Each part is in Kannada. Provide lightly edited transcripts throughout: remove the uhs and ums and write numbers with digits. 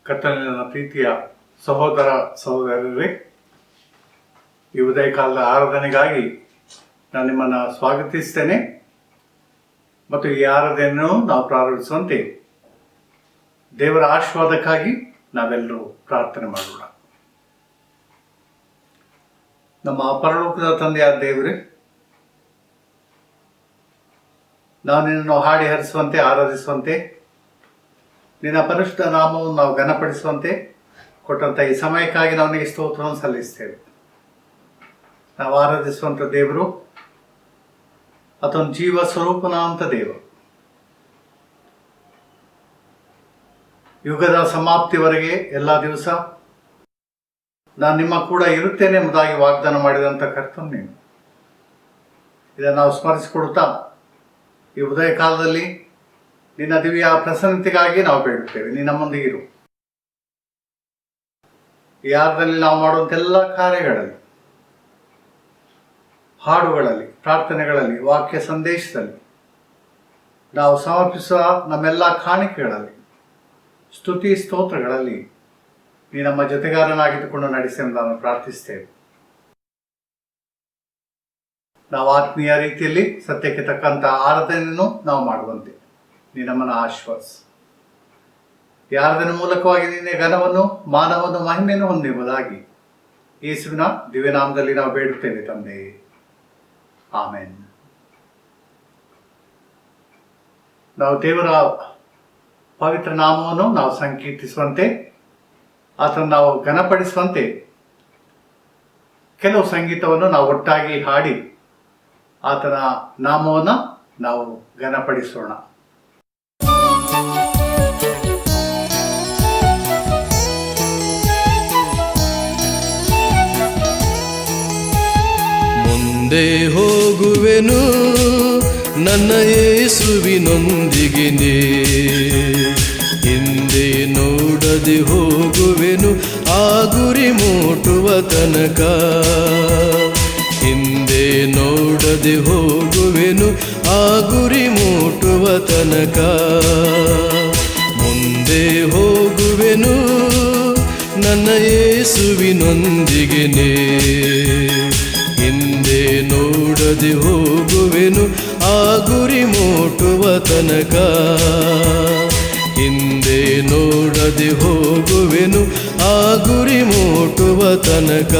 ಕರ್ತನ ಪ್ರೀತಿಯ ಸಹೋದರ ಸಹೋದರರೇ, ಈ ಉದಯ ಕಾಲದ ಆರಾಧನೆಗಾಗಿ ನಾನು ನಿಮ್ಮನ್ನು ಸ್ವಾಗತಿಸ್ತೇನೆ ಮತ್ತು ಈ ಆರಾಧನೆಯನ್ನು ನಾವು ಪ್ರಾರಂಭಿಸುವಂತೆ ದೇವರ ಆಶೀರ್ವಾದಕ್ಕಾಗಿ ನಾವೆಲ್ಲರೂ ಪ್ರಾರ್ಥನೆ ಮಾಡೋಣ. ನಮ್ಮ ಪರಲೋಕದ ತಂದೆಯಾದ ದೇವರೇ, ನಾವು ನಿನ್ನನ್ನು ಹಾಡಿ ಹರಿಸುವಂತೆ, ಆರಾಧಿಸುವಂತೆ, ನಿನ್ನ ಪರಿಶುದ್ಧ ನಾಮವನ್ನು ನಾವು ಘನಪಡಿಸುವಂತೆ ಕೊಟ್ಟಂಥ ಈ ಸಮಯಕ್ಕಾಗಿ ನಾವು ನಿನಗೆ ಸ್ತೋತ್ರವನ್ನು ಸಲ್ಲಿಸ್ತೇವೆ. ನಾವು ಆರಾಧಿಸುವಂಥ ದೇವರು ಆತನ ಜೀವ ಸ್ವರೂಪನ ಅಂತ ದೇವರು. ಯುಗದ ಸಮಾಪ್ತಿವರೆಗೆ ಎಲ್ಲ ದಿವಸ ನಾನು ನಿಮ್ಮ ಕೂಡ ಇರುತ್ತೇನೆ ಎಂಬುದಾಗಿ ವಾಗ್ದಾನ ಮಾಡಿದಂಥ ಕರ್ತನ ನೀನು. ಇದನ್ನು ನಾವು ಸ್ಮರಿಸಿಕೊಡುತ್ತಾ ಈ ಉದಯ ಕಾಲದಲ್ಲಿ ನಿನ್ನ ದಿವ್ಯ ಪ್ರಸನ್ನತೆಗಾಗಿ ನಾವು ಬೇಡುತ್ತೇವೆ. ನೀನು ನಮ್ಮೊಂದಿಗೆ ಇರು. ಈ ಆರದಲ್ಲಿ ನಾವು ಮಾಡುವಂಥ ಎಲ್ಲ ಕಾರ್ಯಗಳಲ್ಲಿ, ಹಾಡುಗಳಲ್ಲಿ, ಪ್ರಾರ್ಥನೆಗಳಲ್ಲಿ, ವಾಕ್ಯ ಸಂದೇಶದಲ್ಲಿ, ನಾವು ಸಮರ್ಪಿಸುವ ನಮ್ಮೆಲ್ಲ ಕಾಣಿಕೆಗಳಲ್ಲಿ, ಸ್ತುತಿ ಸ್ತೋತ್ರಗಳಲ್ಲಿ ನೀ ನಮ್ಮ ಜೊತೆಗಾರನಾಗಿದ್ದುಕೊಂಡು ನಡೆಸಿ ಎಂದು ನಾವು ಪ್ರಾರ್ಥಿಸ್ತೇವೆ. ನಾವು ಆತ್ಮೀಯ ರೀತಿಯಲ್ಲಿ ಸತ್ಯಕ್ಕೆ ತಕ್ಕಂಥ ಆರಾಧನೆಯನ್ನು ನಾವು ಮಾಡುವಂತೆ ನೀ ನಮ್ಮನ್ನು ಆಶ್ವಾಸ. ಈ ಆರಾಧನೆ ಮೂಲಕವಾಗಿ ನಿನ್ನೆ ಘನವನ್ನು, ಮಾನವನ್ನು, ಮಹಿಮೆಯನ್ನು ಹೊಂದಿರುವುದಾಗಿ ಯೇಸುವಿನ ದಿವ್ಯನಾಮದಲ್ಲಿ ನಾವು ಬೇಡುತ್ತೇವೆ ತಂದೆ, ಆಮೇನ್. ನಾವು ದೇವರ ಪವಿತ್ರ ನಾಮವನ್ನು ನಾವು ಸಂಕೀರ್ತಿಸುವಂತೆ, ಆತನ್ನು ನಾವು ಘನಪಡಿಸುವಂತೆ ಕೆಲವು ಸಂಗೀತವನ್ನು ನಾವು ಒಟ್ಟಾಗಿ ಹಾಡಿ ಆತನ ನಾಮವನ್ನು ನಾವು ಘನಪಡಿಸೋಣ. ಮುಂದೆ ಹೋಗುವೆನು ನನ್ನ ಯೇಸುವಿನೊಂದಿಗಿನೇ, ಹಿಂದೆ ನೋಡದೆ ಹೋಗುವೆನು ಆ ಗುರಿ ಮುಟ್ಟುವ ತನಕ. ಹಿಂದೆ ನೋಡದೆ ಹೋಗುವೆನು ಆ ಗುರಿ ಮುಟ್ಟುವ ತನಕ. ಮುಂದೆ ಹೋಗುವೆನು ನನ್ನ ಯೇಸುವಿನೊಂದಿಗಿನೇ, ಹಿಂದೆ ನೋಡದೆ ಹೋಗುವೆನು ಆ ಗುರಿ ಮುಟ್ಟುವ ತನಕ. ಹಿಂದೆ ನೋಡದೆ ಹೋಗುವೆನು ಆ ಗುರಿ ಮುಟ್ಟುವ ತನಕ.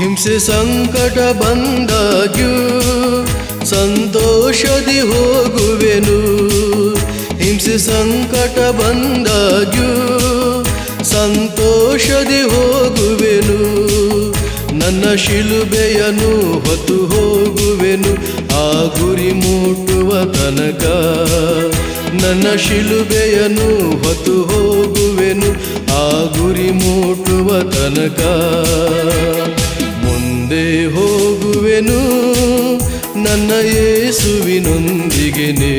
ಹಿಂಸೆ ಸಂಕಟ ಬಂದಾಗ್ಯೂ ಸಂತೋಷದಿ ಹೋಗುವೆನು. ಹಿಂಸೆ ಸಂಕಟ ಬಂದಾಗ್ಯೂ ಸಂತೋಷದಿ ಹೋಗುವೆನು. ನನ್ನ ಶಿಲುಬೆಯನ್ನು ಹೊತ್ತು ಹೋಗುವೆನು ಆ ಗುರಿ ಮುಟ್ಟುವ ತನಕ. ನನ್ನ ಶಿಲುಬೆಯನ್ನು ಹೊತ್ತು ಹೋಗುವೆನು ಆ ಗುರಿ ಮುಟ್ಟುವ ತನಕ. ಮುಂದೆ ಹೋಗುವೆನು ನನ್ನ ಯೇಸುವಿನೊಂದಿಗೆನೇ,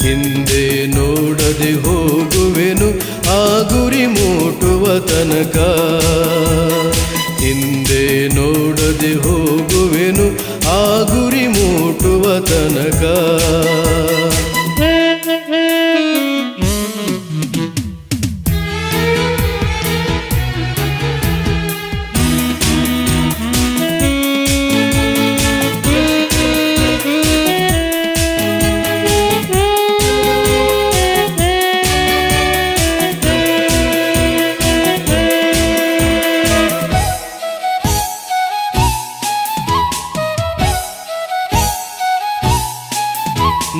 ಹಿಂದೆ ನೋಡದೆ ಹೋಗುವೆನು ಆ ಗುರಿ ಮುಟ್ಟುವ ತನಕ. ಹಿಂದೆ ನೋಡದೆ ಹೋಗುವೆನು ಆ ಗುರಿ ಮುಟ್ಟುವ ತನಕ.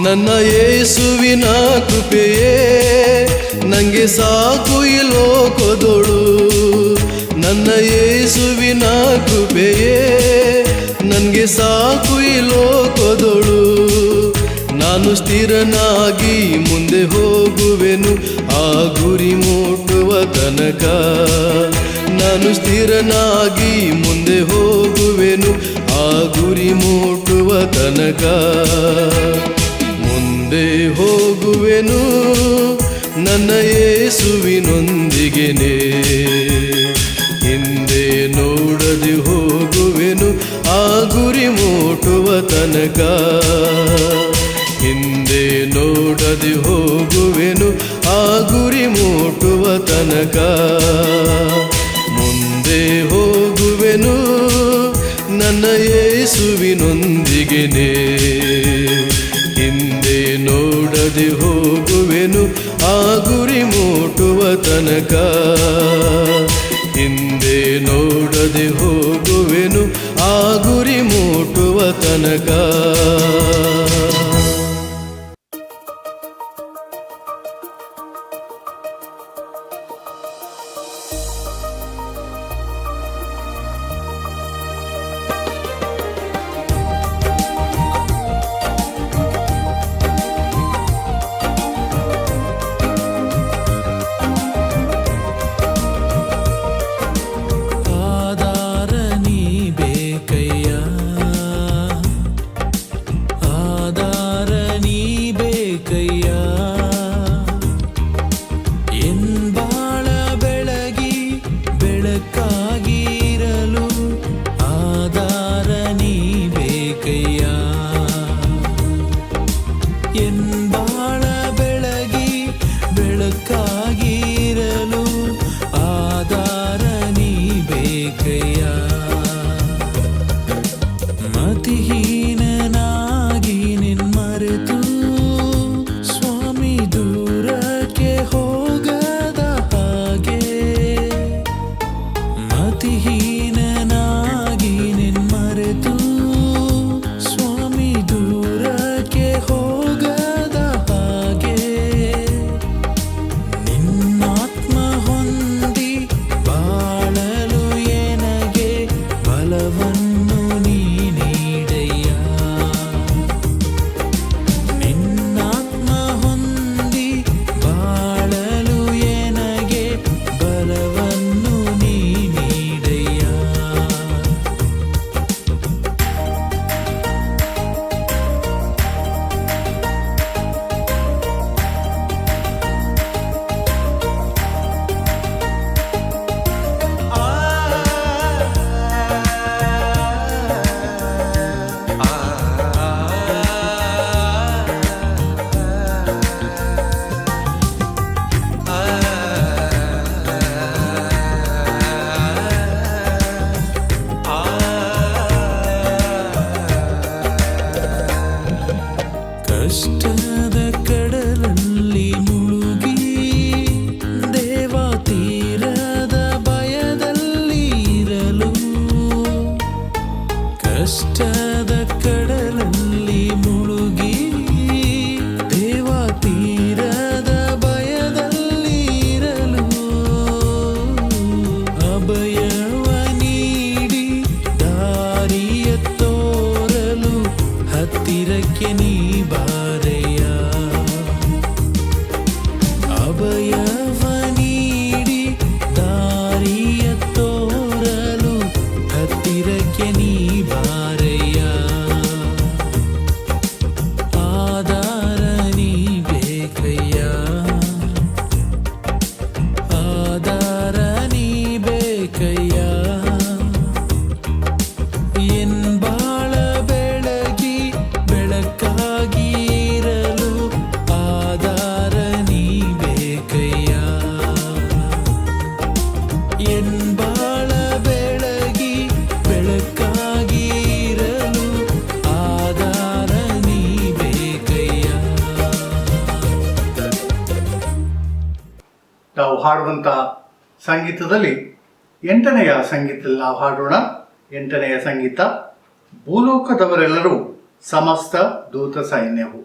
ನನ್ನ ಯೇಸುವಿನ ಕೃಪೆಯೇ ನನಗೆ ಸಾಕು ಈ ಲೋಕದೊಳು. ನನ್ನ ಯೇಸುವಿನ ಕೃಪೆಯೇ ನನಗೆ ಸಾಕು ಈ ಲೋಕದೊಳು. ನಾನು ಸ್ಥಿರನಾಗಿ ಮುಂದೆ ಹೋಗುವೆನು ಆ ಗುರಿ ತನಕ ನಾನು ಸ್ಥಿರನಾಗಿ ಮುಂದೆ ಹೋಗುವೆನು ಆ ಗುರಿ ಮುಟ್ಟುವ ತನಕ. ಮುಂದೆ ಹೋಗುವೆನು ನನ್ನ ಯೇಸುವಿನೊಂದಿಗೆನೇ, ಹಿಂದೆ ನೋಡದೆ ಹೋಗುವೆನು ಆ ಗುರಿ ಮುಟ್ಟುವ ತನಕ. ಹಿಂದೆ ನೋಡದೆ ಹೋಗುವೆನು ಆ ಗುರಿ ಮುಟ್ಟುವ ತನಕ. ಮುಂದೆ ಹೋಗುವೆನು ನನ್ನ ಯೇಸುವಿನೊಂದಿಗೆನೇ, ಹಿಂದೆ ನೋಡದೆ ಹೋಗುವೆನು ಆ ಗುರಿ ಮುಟ್ಟುವ ತನಕ. ಹಿಂದೆ ನೋಡದೆ ಹೋಗುವೆನು ಆ ಗುರಿ ಮುಟ್ಟುವ ತನಕ. ಕಷ್ಟದ ಕಡಲಲ್ಲಿ ಮುಳುಗಿ ದೇವ ತೀರದ ಭಯದಲ್ಲಿ ಇರಲು, ಕಷ್ಟದ ಕಡಲಲ್ಲಿ ಮುಳುಗಿ ದೇವ ತೀರದ ಭಯದಲ್ಲಿ ಇರಲು, ಅಭಯವ ನೀಡಿ ದಾರಿಯ ತೋರಲು ಹತ್ತಿರಕ್ಕೆ ನೀ ಬಾರೆಯ. ಅಭಯವ ನೀಡಿ ದಾರಿಯ ತೋರಲು ಹತ್ತಿರಕ್ಕೆ ನೀ ಬಾರೆಯ. ಆಧಾರ ನೀ ಬೇಕಯ್ಯ, ಆಧಾರ ನೀ ಬೇಕಯ್ಯ. ಎನ್ ಬಾಳ ಬೆಳಗಿ ಬೆಳಕಾಗಿ ಇರಲು ಆಧಾರ ನೀ ಬೇಕಯ್ಯ. ಎನ್ ಬಾಳ ಬೆಳಗಿ ಬೆಳಕಾಗಿ ಇರಲು ಆಧಾರ ನೀ ಬೇಕಯ್ಯ. ನಾವು ಹಾಡುವಂತಹ ಸಂಗೀತದಲ್ಲಿ 8ನೆಯ ಸಂಗೀತದಲ್ಲಿ ನಾವು ಹಾಡೋಣ. 8ನೆಯ ಸಂಗೀತ, ಭೂಲೋಕದವರೆಲ್ಲರೂ ಸಮಸ್ತ ದೂತ ಸೈನ್ಯವು.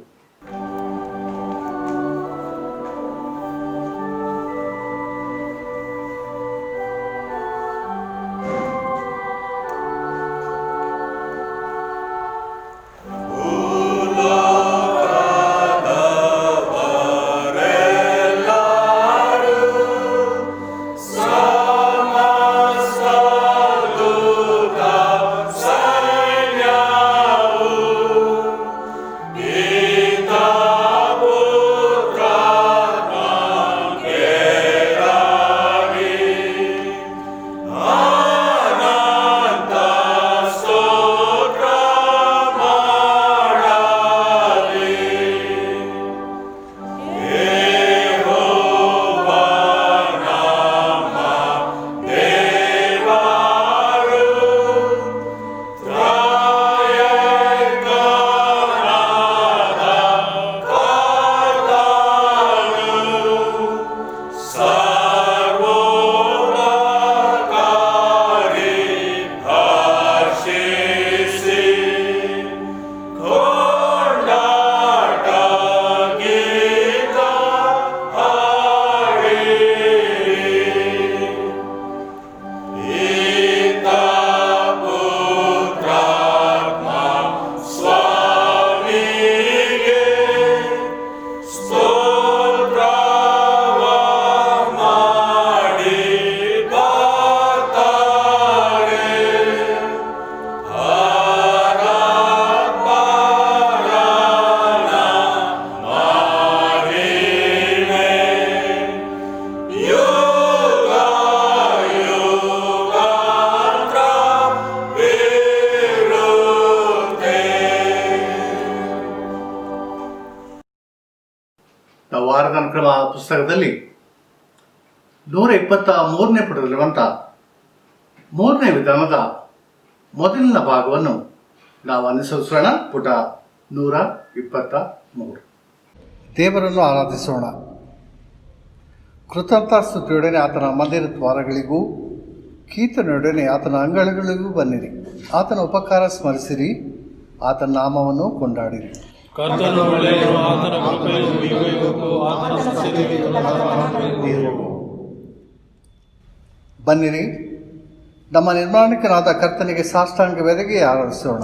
ಪುಸ್ತಕದಲ್ಲಿ 123ನೇ ಪುಟದಲ್ಲಿರುವಂಥ 3ನೇ ವಿಧಾನದ ಮೊದಲಿನ ಭಾಗವನ್ನು ನಾವು ಅನುಸರಿಸೋಣ. ಪುಟ 123. ದೇವರನ್ನು ಆರಾಧಿಸೋಣ. ಕೃತಜ್ಞತಾಸ್ತುತಿಯೊಡನೆ ಆತನ ಮಂದಿರ ದ್ವಾರಗಳಿಗೂ ಕೀರ್ತನೆಯೊಡನೆ ಆತನ ಅಂಗಳಗಳಿಗೂ ಬನ್ನಿರಿ. ಆತನ ಉಪಕಾರ ಸ್ಮರಿಸಿರಿ, ಆತನ ನಾಮವನ್ನು ಕೊಂಡಾಡಿರಿ. ಕರ್ತನು ಒಳ್ಳೆಯನು, ಆತನ ಕೃಪೆಯು ಯುಗಯುಗಕ್ಕೂ, ಆತನ ಸತ್ಯತೆಯು ತಲತಲಾಂತರಕ್ಕೂ. ಬನ್ನಿರಿ, ನಮ್ಮ ನಿರ್ಮಾಣಕನಾದ ಕರ್ತನಿಗೆ ಸಾಷ್ಟಾಂಗವೆರಗಿ ಆರಾಧಿಸೋಣ.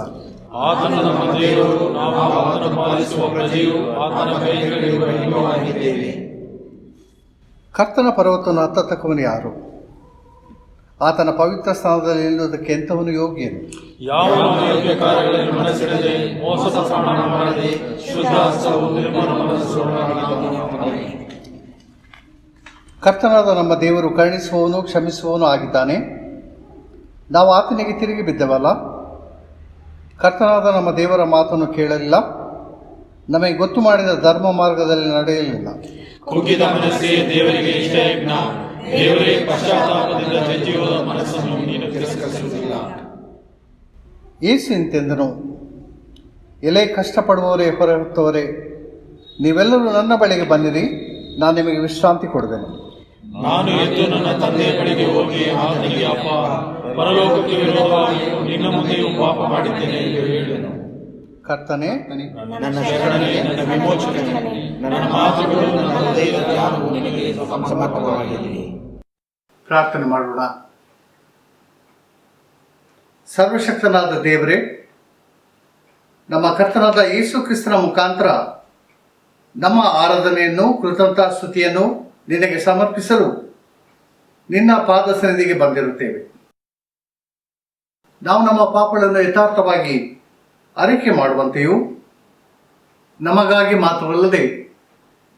ಆತನು ನಮ್ಮ ದೇವರು, ನಾವು ಆತನ ಪಾಲಿಸುವ ಪ್ರಜೆಯು, ಆತನ ಕೈಗಳಿಗೆ ಬಹಿವಾಗಿದ್ದೇವೆ. ಕರ್ತನ ಪರ್ವತವನ್ನು ಹತ್ತತಕ್ಕವನು ಯಾರು? ಆತನ ಪವಿತ್ರ ಸ್ಥಾನದಲ್ಲಿ ನಿಲ್ಲುವುದಕ್ಕೆ ಎಂಥವನು ಯೋಗ್ಯನು? ಯಾವನು ಅಯೋಗ್ಯ ಕಾರ್ಯಗಳನ್ನು ಮನಸ್ಸಿಡದೆ, ಮೋಸದ ಪ್ರಮಾಣ ಮಾಡದೆ, ಶುದ್ಧ ಹಸ್ತವು ನಿರ್ಮಲ ಮನಸ್ಸುಳ್ಳವನಾಗಿದ್ದಾನೆ. ಕರ್ತನಾದ ನಮ್ಮ ದೇವರು ಕರುಣಿಸುವವನು ಕ್ಷಮಿಸುವವನು ಆಗಿದ್ದಾನೆ. ನಾವು ಆತನಿಗೆ ತಿರುಗಿ ಬಿದ್ದವಲ್ಲ. ಕರ್ತನಾದ ನಮ್ಮ ದೇವರ ಮಾತನ್ನು ಕೇಳಲಿಲ್ಲ, ನಮಗೆ ಗೊತ್ತು ಮಾಡಿದ ಧರ್ಮ ಮಾರ್ಗದಲ್ಲಿ ನಡೆಯಲಿಲ್ಲ. ಕುಗ್ಗಿದ ಮನಸ್ಸೇ ದೇವರಿಗೆ ಇಷ್ಟಯಜ್ಞ, ದೇವರೇ ಪಶ್ಚಾತ್ತಾಪದಿಂದ ಜಜ್ಜಿಯೋದ ಮನಸ್ಸನ್ನು ನೀನು ತಿರಸ್ಕರಿಸುವುದಿಲ್ಲ. ಯೇಸು ಇಂತೆಂದನು, ಎಲೆ ಕಷ್ಟಪಡುವವರೇ ಹೊರತವರೇ, ನೀವೆಲ್ಲರೂ ನನ್ನ ಬಳಿಗೆ ಬನ್ನಿರಿ, ನಾನು ನಿಮಗೆ ವಿಶ್ರಾಂತಿ ಕೊಡುವೆನು. ನಾನು ಎದ್ದು ನನ್ನ ತಂದೆಯ ಬಳಿಗೆ ಹೋಗಿ ಆತನಿಗೆ, ಅಪ್ಪ, ಪರಲೋಕಕ್ಕೆ ವಿರೋಧವಾಗಿ ನಿನ್ನ ಮುಂದೆಯೂ ಪಾಪ ಮಾಡಿದ್ದೇನೆ ಎಂದು ಹೇಳಿದನು. ಕರ್ತನೇ, ನನ್ನ ಶರಣನೇ, ನನ್ನ ವಿಮೋಚಕನೇ, ನನ್ನ ಮಾತುಗಳು, ನನ್ನ ಹೃದಯದ ಧ್ಯಾನವು ನಿನಗೆ ಸಮರ್ಪಕವಾಗಿದೆ. ಪ್ರಾರ್ಥನೆ ಮಾಡೋಣ. ಸರ್ವಶಕ್ತನಾದ ದೇವರೇ, ನಮ್ಮ ಕರ್ತನಾದ ಯೇಸು ಕ್ರಿಸ್ತನ ಮುಖಾಂತರ ನಮ್ಮ ಆರಾಧನೆಯನ್ನು, ಕೃತಜ್ಞತಾಸ್ತುತಿಯನ್ನು ನಿನಗೆ ಸಮರ್ಪಿಸಲು ನಿನ್ನ ಪಾದ ಸನ್ನಿಧಿಗೆ ಬಂದಿರುತ್ತೇವೆ. ನಾವು ನಮ್ಮ ಪಾಪಗಳನ್ನು ಯಥಾರ್ಥವಾಗಿ ಅರಿಕೆ ಮಾಡುವಂತೆಯೂ, ನಮಗಾಗಿ ಮಾತ್ರವಲ್ಲದೆ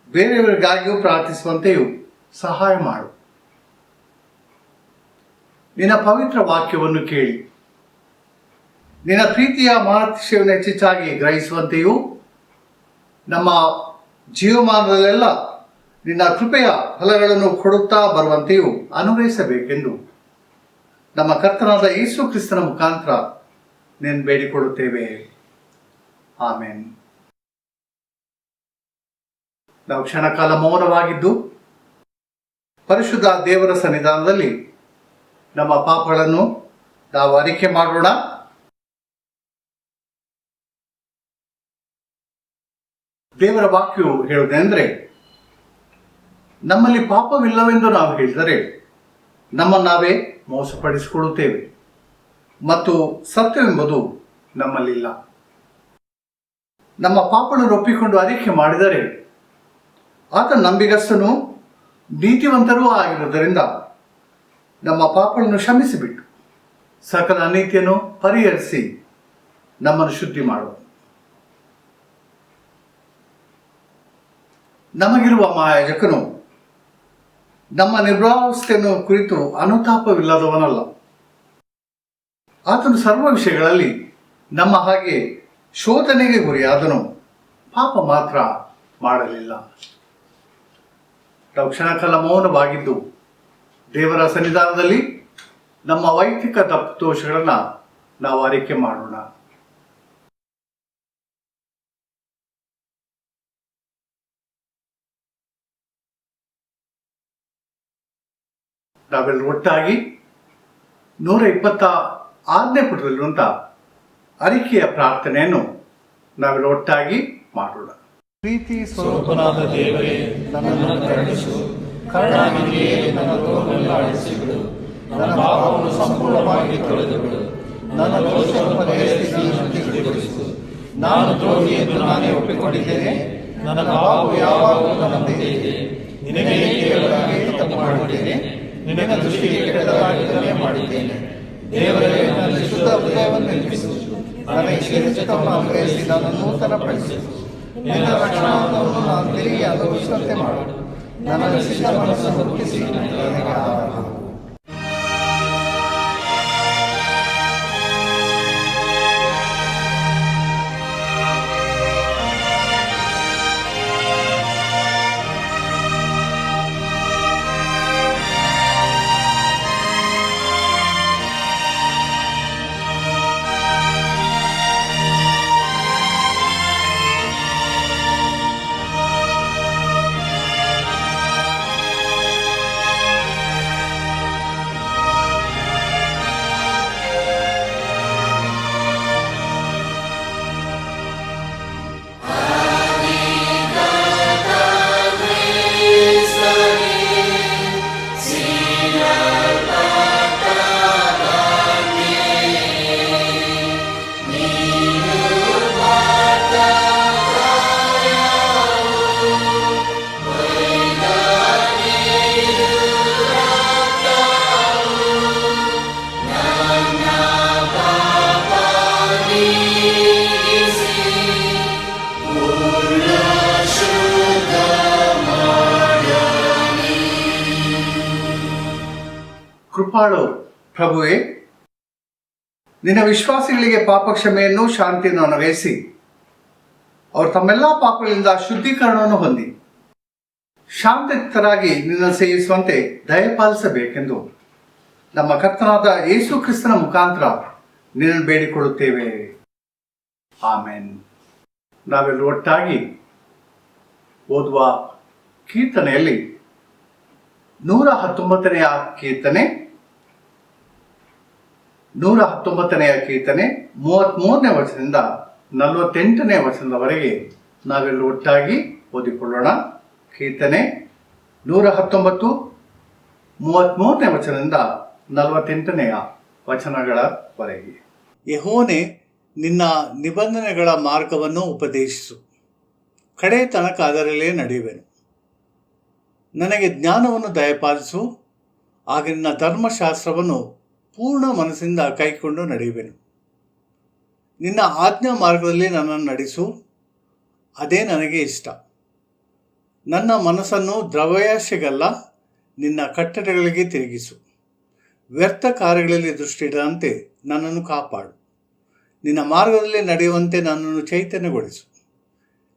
ಬೇರೆಯವರಿಗಾಗಿಯೂ ಪ್ರಾರ್ಥಿಸುವಂತೆಯೂ ಸಹಾಯ ಮಾಡು. ನಿನ್ನ ಪವಿತ್ರ ವಾಕ್ಯವನ್ನು ಕೇಳಿ ನಿನ್ನ ಪ್ರೀತಿಯ ಮಹಾತಿಶಯವನ್ನು ಹೆಚ್ಚೆಚ್ಚಾಗಿ ಗ್ರಹಿಸುವಂತೆಯೂ, ನಮ್ಮ ಜೀವಮಾನದಲ್ಲೆಲ್ಲ ನಿನ್ನ ಕೃಪೆಯ ಫಲಗಳನ್ನು ಕೊಡುತ್ತಾ ಬರುವಂತೆಯೂ ಅನುಗ್ರಹಿಸಬೇಕೆಂದು ನಮ್ಮ ಕರ್ತನಾದ ಯೇಸು ಕ್ರಿಸ್ತನ ಮುಖಾಂತರ ನೀನು ಬೇಡಿಕೊಳ್ಳುತ್ತೇವೆ. ಆಮೇನ್. ನಾವು ಕ್ಷಣಕಾಲ ಮೌನವಾಗಿದ್ದು ಪರಿಶುದ್ಧ ದೇವರ ಸನ್ನಿಧಾನದಲ್ಲಿ ನಮ್ಮ ಪಾಪಗಳನ್ನು ನಾವು ಅರಿಕೆ ಮಾಡೋಣ. ದೇವರ ವಾಕ್ಯವು ಹೇಳುವುದೆಂದರೆ, ನಮ್ಮಲ್ಲಿ ಪಾಪವಿಲ್ಲವೆಂದು ನಾವು ಹೇಳಿದರೆ ನಮ್ಮನ್ನಾವೇ ಮೋಸಪಡಿಸಿಕೊಳ್ಳುತ್ತೇವೆ ಮತ್ತು ಸತ್ಯವೆಂಬುದು ನಮ್ಮಲ್ಲಿಲ್ಲ. ನಮ್ಮ ಪಾಪಗಳನ್ನು ಒಪ್ಪಿಕೊಂಡು ಅರಿಕೆ ಮಾಡಿದರೆ ಆತ ನಂಬಿಗಸ್ತನೂ ನೀತಿವಂತರೂ ಆಗಿರುವುದರಿಂದ ನಮ್ಮ ಪಾಪಗಳನ್ನು ಕ್ಷಮಿಸಿಬಿಟ್ಟು ಸಕಲ ಅನೀತಿಯನ್ನು ಪರಿಹರಿಸಿ ನಮ್ಮನ್ನು ಶುದ್ಧಿ ಮಾಡುವ. ನಮಗಿರುವ ಮಹಾಯಾಜಕನು ನಮ್ಮ ನಿರ್ಭರಾವಸ್ಥೆಯನ್ನು ಕುರಿತು ಅನುತಾಪವಿಲ್ಲದವನಲ್ಲ. ಆತನು ಸರ್ವ ವಿಷಯಗಳಲ್ಲಿ ನಮ್ಮ ಹಾಗೆ ಶೋಧನೆಗೆ ಗುರಿಯಾದನು, ಪಾಪ ಮಾತ್ರ ಮಾಡಲಿಲ್ಲ. ನಾವು ಕ್ಷಣಕಾಲ ಮೌನವಾಗಿದ್ದು ದೇವರ ಸನ್ನಿಧಾನದಲ್ಲಿ ನಮ್ಮ ವೈಯಕ್ತಿಕ ತಪ್ಪುದೋಷಗಳನ್ನು ನಾವು ಅರಿಕೆ ಮಾಡೋಣ. ನಾವೆಲ್ಲರೂ ಒಟ್ಟಾಗಿ 126ನೇ ಪುಟದಲ್ಲಿರುವಂಥ ಅರಿಕೆಯ ಪ್ರಾರ್ಥನೆಯನ್ನು ನಾವೆಲ್ಲ ಒಟ್ಟಾಗಿ ಮಾಡೋಣ. ಪ್ರೀತಿ ಸ್ವರೂಪನಾದ ದೇವರೇ, ನನ್ನನ್ನು ಕರುಣಿಸು. ಕರುಣಾನಿಧಿಯೇ, ನನ್ನ ದೋಷವನ್ನು ಅಳಿಸಿಬಿಡು. ನನ್ನ ಪಾಪವನ್ನು ಸಂಪೂರ್ಣವಾಗಿ ತೊಳೆದುಬಿಡು. ನನ್ನ ದೋಷವನ್ನು ಪರಿಹರಿಸಿ ಶುದ್ಧಿಗೊಳಿಸು. ನಾನು ದ್ರೋಹಿ ಎಂದು ನಾನೇ ಒಪ್ಪಿಕೊಂಡಿದ್ದೇನೆ. ನನ್ನ ಪಾಪವು ಯಾವಾಗಲೂ ನನ್ನ ಮುಂದೆ ಇದೆ. ನಿನಗೆ ಕೇವಲವಾಗಿ ತಪ್ಪು ಮಾಡಿದ್ದೇನೆ. ನಿನ್ನ ದೃಷ್ಟಿಗೆ ಕೆಟ್ಟದಾಗಿ ಮಾಡಿದ್ದೇನೆ. ದೇವರೇ, ನನ್ನ ಶುದ್ಧ ಹೃದಯವನ್ನು ನಿರ್ಮಿಸು. ನನಗೆ ಚಿತ್ತವನ್ನು ಅನುಗ್ರಹಿಸಿ ನನ್ನನ್ನು ನೂತನಪಡಿಸು. ನಿನ್ನ ರಕ್ಷಣಾವನ್ನು ನಾನು ತಿರುಗಿ ಅನುಭವಿಸುವಂತೆ ಮಾಡು. ನನ್ನ ಸಿದ್ಧ ಮನಸ್ಸನ್ನು ರೂಪಿಸಿ ನನಗೆ ಆಧಾರ. ಕೃಪಾಳು ಪ್ರಭುವೇ, ನಿನ್ನ ವಿಶ್ವಾಸಿಗಳಿಗೆ ಪಾಪ ಕ್ಷಮೆಯನ್ನು ಶಾಂತಿಯನ್ನು ಅನುಗ್ರಹಿಸಿ ಅವರು ತಮ್ಮೆಲ್ಲ ಪಾಪಗಳಿಂದ ಶುದ್ಧೀಕರಣವನ್ನು ಹೊಂದಿ ಶಾಂತಿಯುತರಾಗಿ ನಿನ್ನ ಸೇವಿಸುವಂತೆ ದಯಪಾಲಿಸಬೇಕೆಂದು ನಮ್ಮ ಕರ್ತನಾದ ಯೇಸು ಕ್ರಿಸ್ತನ ಮುಖಾಂತರ ನಿನ್ನನ್ನು ಬೇಡಿಕೊಳ್ಳುತ್ತೇವೆ. ಆಮೇನ್. ನಾವೆಲ್ಲರೂ ಒಟ್ಟಾಗಿ ಓದುವ ಕೀರ್ತನೆಯಲ್ಲಿ 119ನೆಯ ಕೀರ್ತನೆ 33ನೇ ವಚನದಿಂದ 48ನೇ ವಚನದವರೆಗೆ ನಾವೆಲ್ಲರೂ ಒಟ್ಟಾಗಿ ಓದಿಕೊಳ್ಳೋಣ. ಕೀರ್ತನೆ 119, 33ನೇ ವಚನದಿಂದ 48ನೇ ವಚನಗಳವರೆಗೆ. ಯೆಹೋವನೇ, ನಿನ್ನ ನಿಬಂಧನೆಗಳ ಮಾರ್ಗವನ್ನು ಉಪದೇಶಿಸು, ಕಡೆ ತನಕ ಅದರಲ್ಲೇ ನಡೆಯುವೆನು. ನನಗೆ ಜ್ಞಾನವನ್ನು ದಯಪಾಲಿಸು, ಆಗ ನಿನ್ನ ಧರ್ಮಶಾಸ್ತ್ರವನ್ನು ಪೂರ್ಣ ಮನಸ್ಸಿಂದ ಕೈಕೊಂಡು ನಡೆಯುವೆನು. ನಿನ್ನ ಆಜ್ಞಾ ಮಾರ್ಗದಲ್ಲಿ ನನ್ನನ್ನು ನಡೆಸು, ಅದೇ ನನಗೆ ಇಷ್ಟ. ನನ್ನ ಮನಸ್ಸನ್ನು ದ್ರವ್ಯಾಶೆಗಲ್ಲ, ನಿನ್ನ ಕಟ್ಟಳೆಗಳಿಗೆ ತಿರುಗಿಸು. ವ್ಯರ್ಥ ಕಾರ್ಯಗಳಲ್ಲಿ ದೃಷ್ಟಿಯಿಡದಂತೆ ನನ್ನನ್ನು ಕಾಪಾಡು. ನಿನ್ನ ಮಾರ್ಗದಲ್ಲಿ ನಡೆಯುವಂತೆ ನನ್ನನ್ನು ಚೈತನ್ಯಗೊಳಿಸು.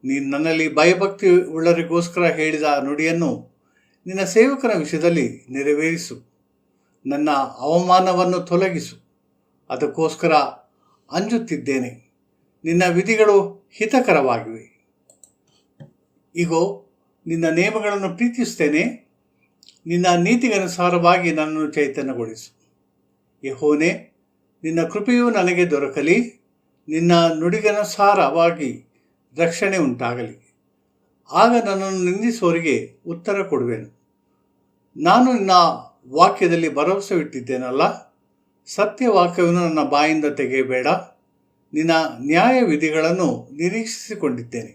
ನೀನು ನನ್ನಲ್ಲಿ ಭಯಭಕ್ತಿ ಉಳ್ಳವರಿಗೋಸ್ಕರ ಹೇಳಿದ ನುಡಿಯನ್ನು ನಿನ್ನ ಸೇವಕನ ವಿಷಯದಲ್ಲಿ ನೆರವೇರಿಸು. ನನ್ನ ಅವಮಾನವನ್ನು ತೊಲಗಿಸು, ಅದಕ್ಕೋಸ್ಕರ ಅಂಜುತ್ತಿದ್ದೇನೆ. ನಿನ್ನ ವಿಧಿಗಳು ಹಿತಕರವಾಗಿವೆ. ಇಗೋ, ನಿನ್ನ ನೇಮಗಳನ್ನು ಪ್ರೀತಿಸುತ್ತೇನೆ. ನಿನ್ನ ನೀತಿಗನುಸಾರವಾಗಿ ನನ್ನನ್ನು ಚೈತನ್ಯಗೊಳಿಸು. ಯೆಹೋವನೇ, ನಿನ್ನ ಕೃಪೆಯು ನನಗೆ ದೊರಕಲಿ. ನಿನ್ನ ನುಡಿಗನುಸಾರವಾಗಿ ರಕ್ಷಣೆ ಉಂಟಾಗಲಿ. ಆಗ ನನ್ನನ್ನು ನಿಂದಿಸುವವರಿಗೆ ಉತ್ತರ ಕೊಡುವೆನು. ನಾನು ನಿನ್ನ ವಾಕ್ಯದಲ್ಲಿ ಭರವಸವಿಟ್ಟಿದ್ದೇನಲ್ಲ, ಸತ್ಯವಾಕ್ಯವನ್ನು ನನ್ನ ಬಾಯಿಂದ ತೆಗೆಯಬೇಡ. ನಿನ್ನ ನ್ಯಾಯ ವಿಧಿಗಳನ್ನು ನಿರೀಕ್ಷಿಸಿಕೊಂಡಿದ್ದೇನೆ.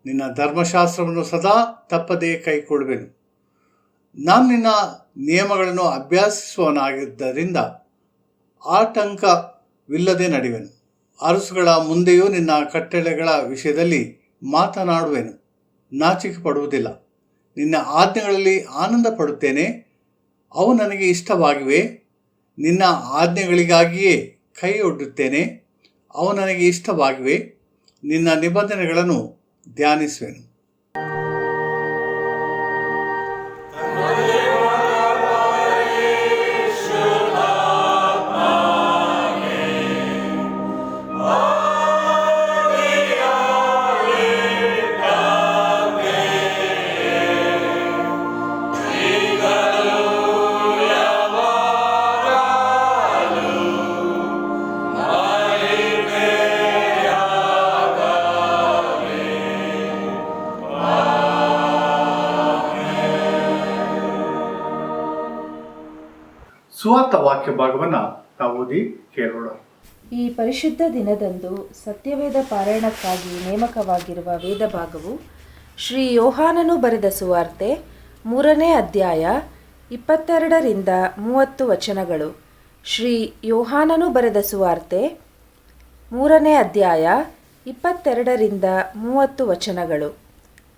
ನಿನ್ನ ಧರ್ಮಶಾಸ್ತ್ರವನ್ನು ಸದಾ ತಪ್ಪದೇ ಕೈಕೊಳ್ಳುವೆನು. ನಾನು ನಿನ್ನ ನಿಯಮಗಳನ್ನು ಅಭ್ಯಾಸಿಸುವವನಾಗಿದ್ದರಿಂದ ಆತಂಕವಿಲ್ಲದೆ ನಡೆಯುವೆನು. ಅರಸುಗಳ ಮುಂದೆಯೂ ನಿನ್ನ ಕಟ್ಟಳೆಗಳ ವಿಷಯದಲ್ಲಿ ಮಾತನಾಡುವೆನು, ನಾಚಿಕೆ ಪಡುವುದಿಲ್ಲ. ನಿನ್ನ ಆಜ್ಞೆಗಳಲ್ಲಿ ಆನಂದ ಪಡುತ್ತೇನೆ, ಅವು ನನಗೆ ಇಷ್ಟವಾಗಿವೆ. ನಿನ್ನ ಆಜ್ಞೆಗಳಿಗಾಗಿಯೇ ಕೈಯೊಡ್ಡುತ್ತೇನೆ, ಅವು ನನಗೆ ಇಷ್ಟವಾಗಿವೆ. ನಿನ್ನ ನಿಬಂಧನೆಗಳನ್ನು ಧ್ಯಾನಿಸುವೆನು. ಸುವಾರ್ತ ವಾಕ್ಯ ಭಾಗವನ್ನು ನಾವು ಓದಿ ಕೇಳೋಣ. ಈ ಪರಿಶುದ್ಧ ದಿನದಂದು ಸತ್ಯವೇದ ಪಾರಾಯಣಕ್ಕಾಗಿ ನೇಮಕವಾಗಿರುವ ವೇದ ಭಾಗವು ಶ್ರೀ ಯೋಹಾನನು ಬರೆದ ಸುವಾರ್ತೆ 3ನೇ ಅಧ್ಯಾಯ 22ರಿಂದ 30 ವಚನಗಳು. ಶ್ರೀ ಯೋಹಾನನು ಬರೆದ ಸುವಾರ್ತೆ 3ನೇ ಅಧ್ಯಾಯ 22ರಿಂದ 30 ವಚನಗಳು.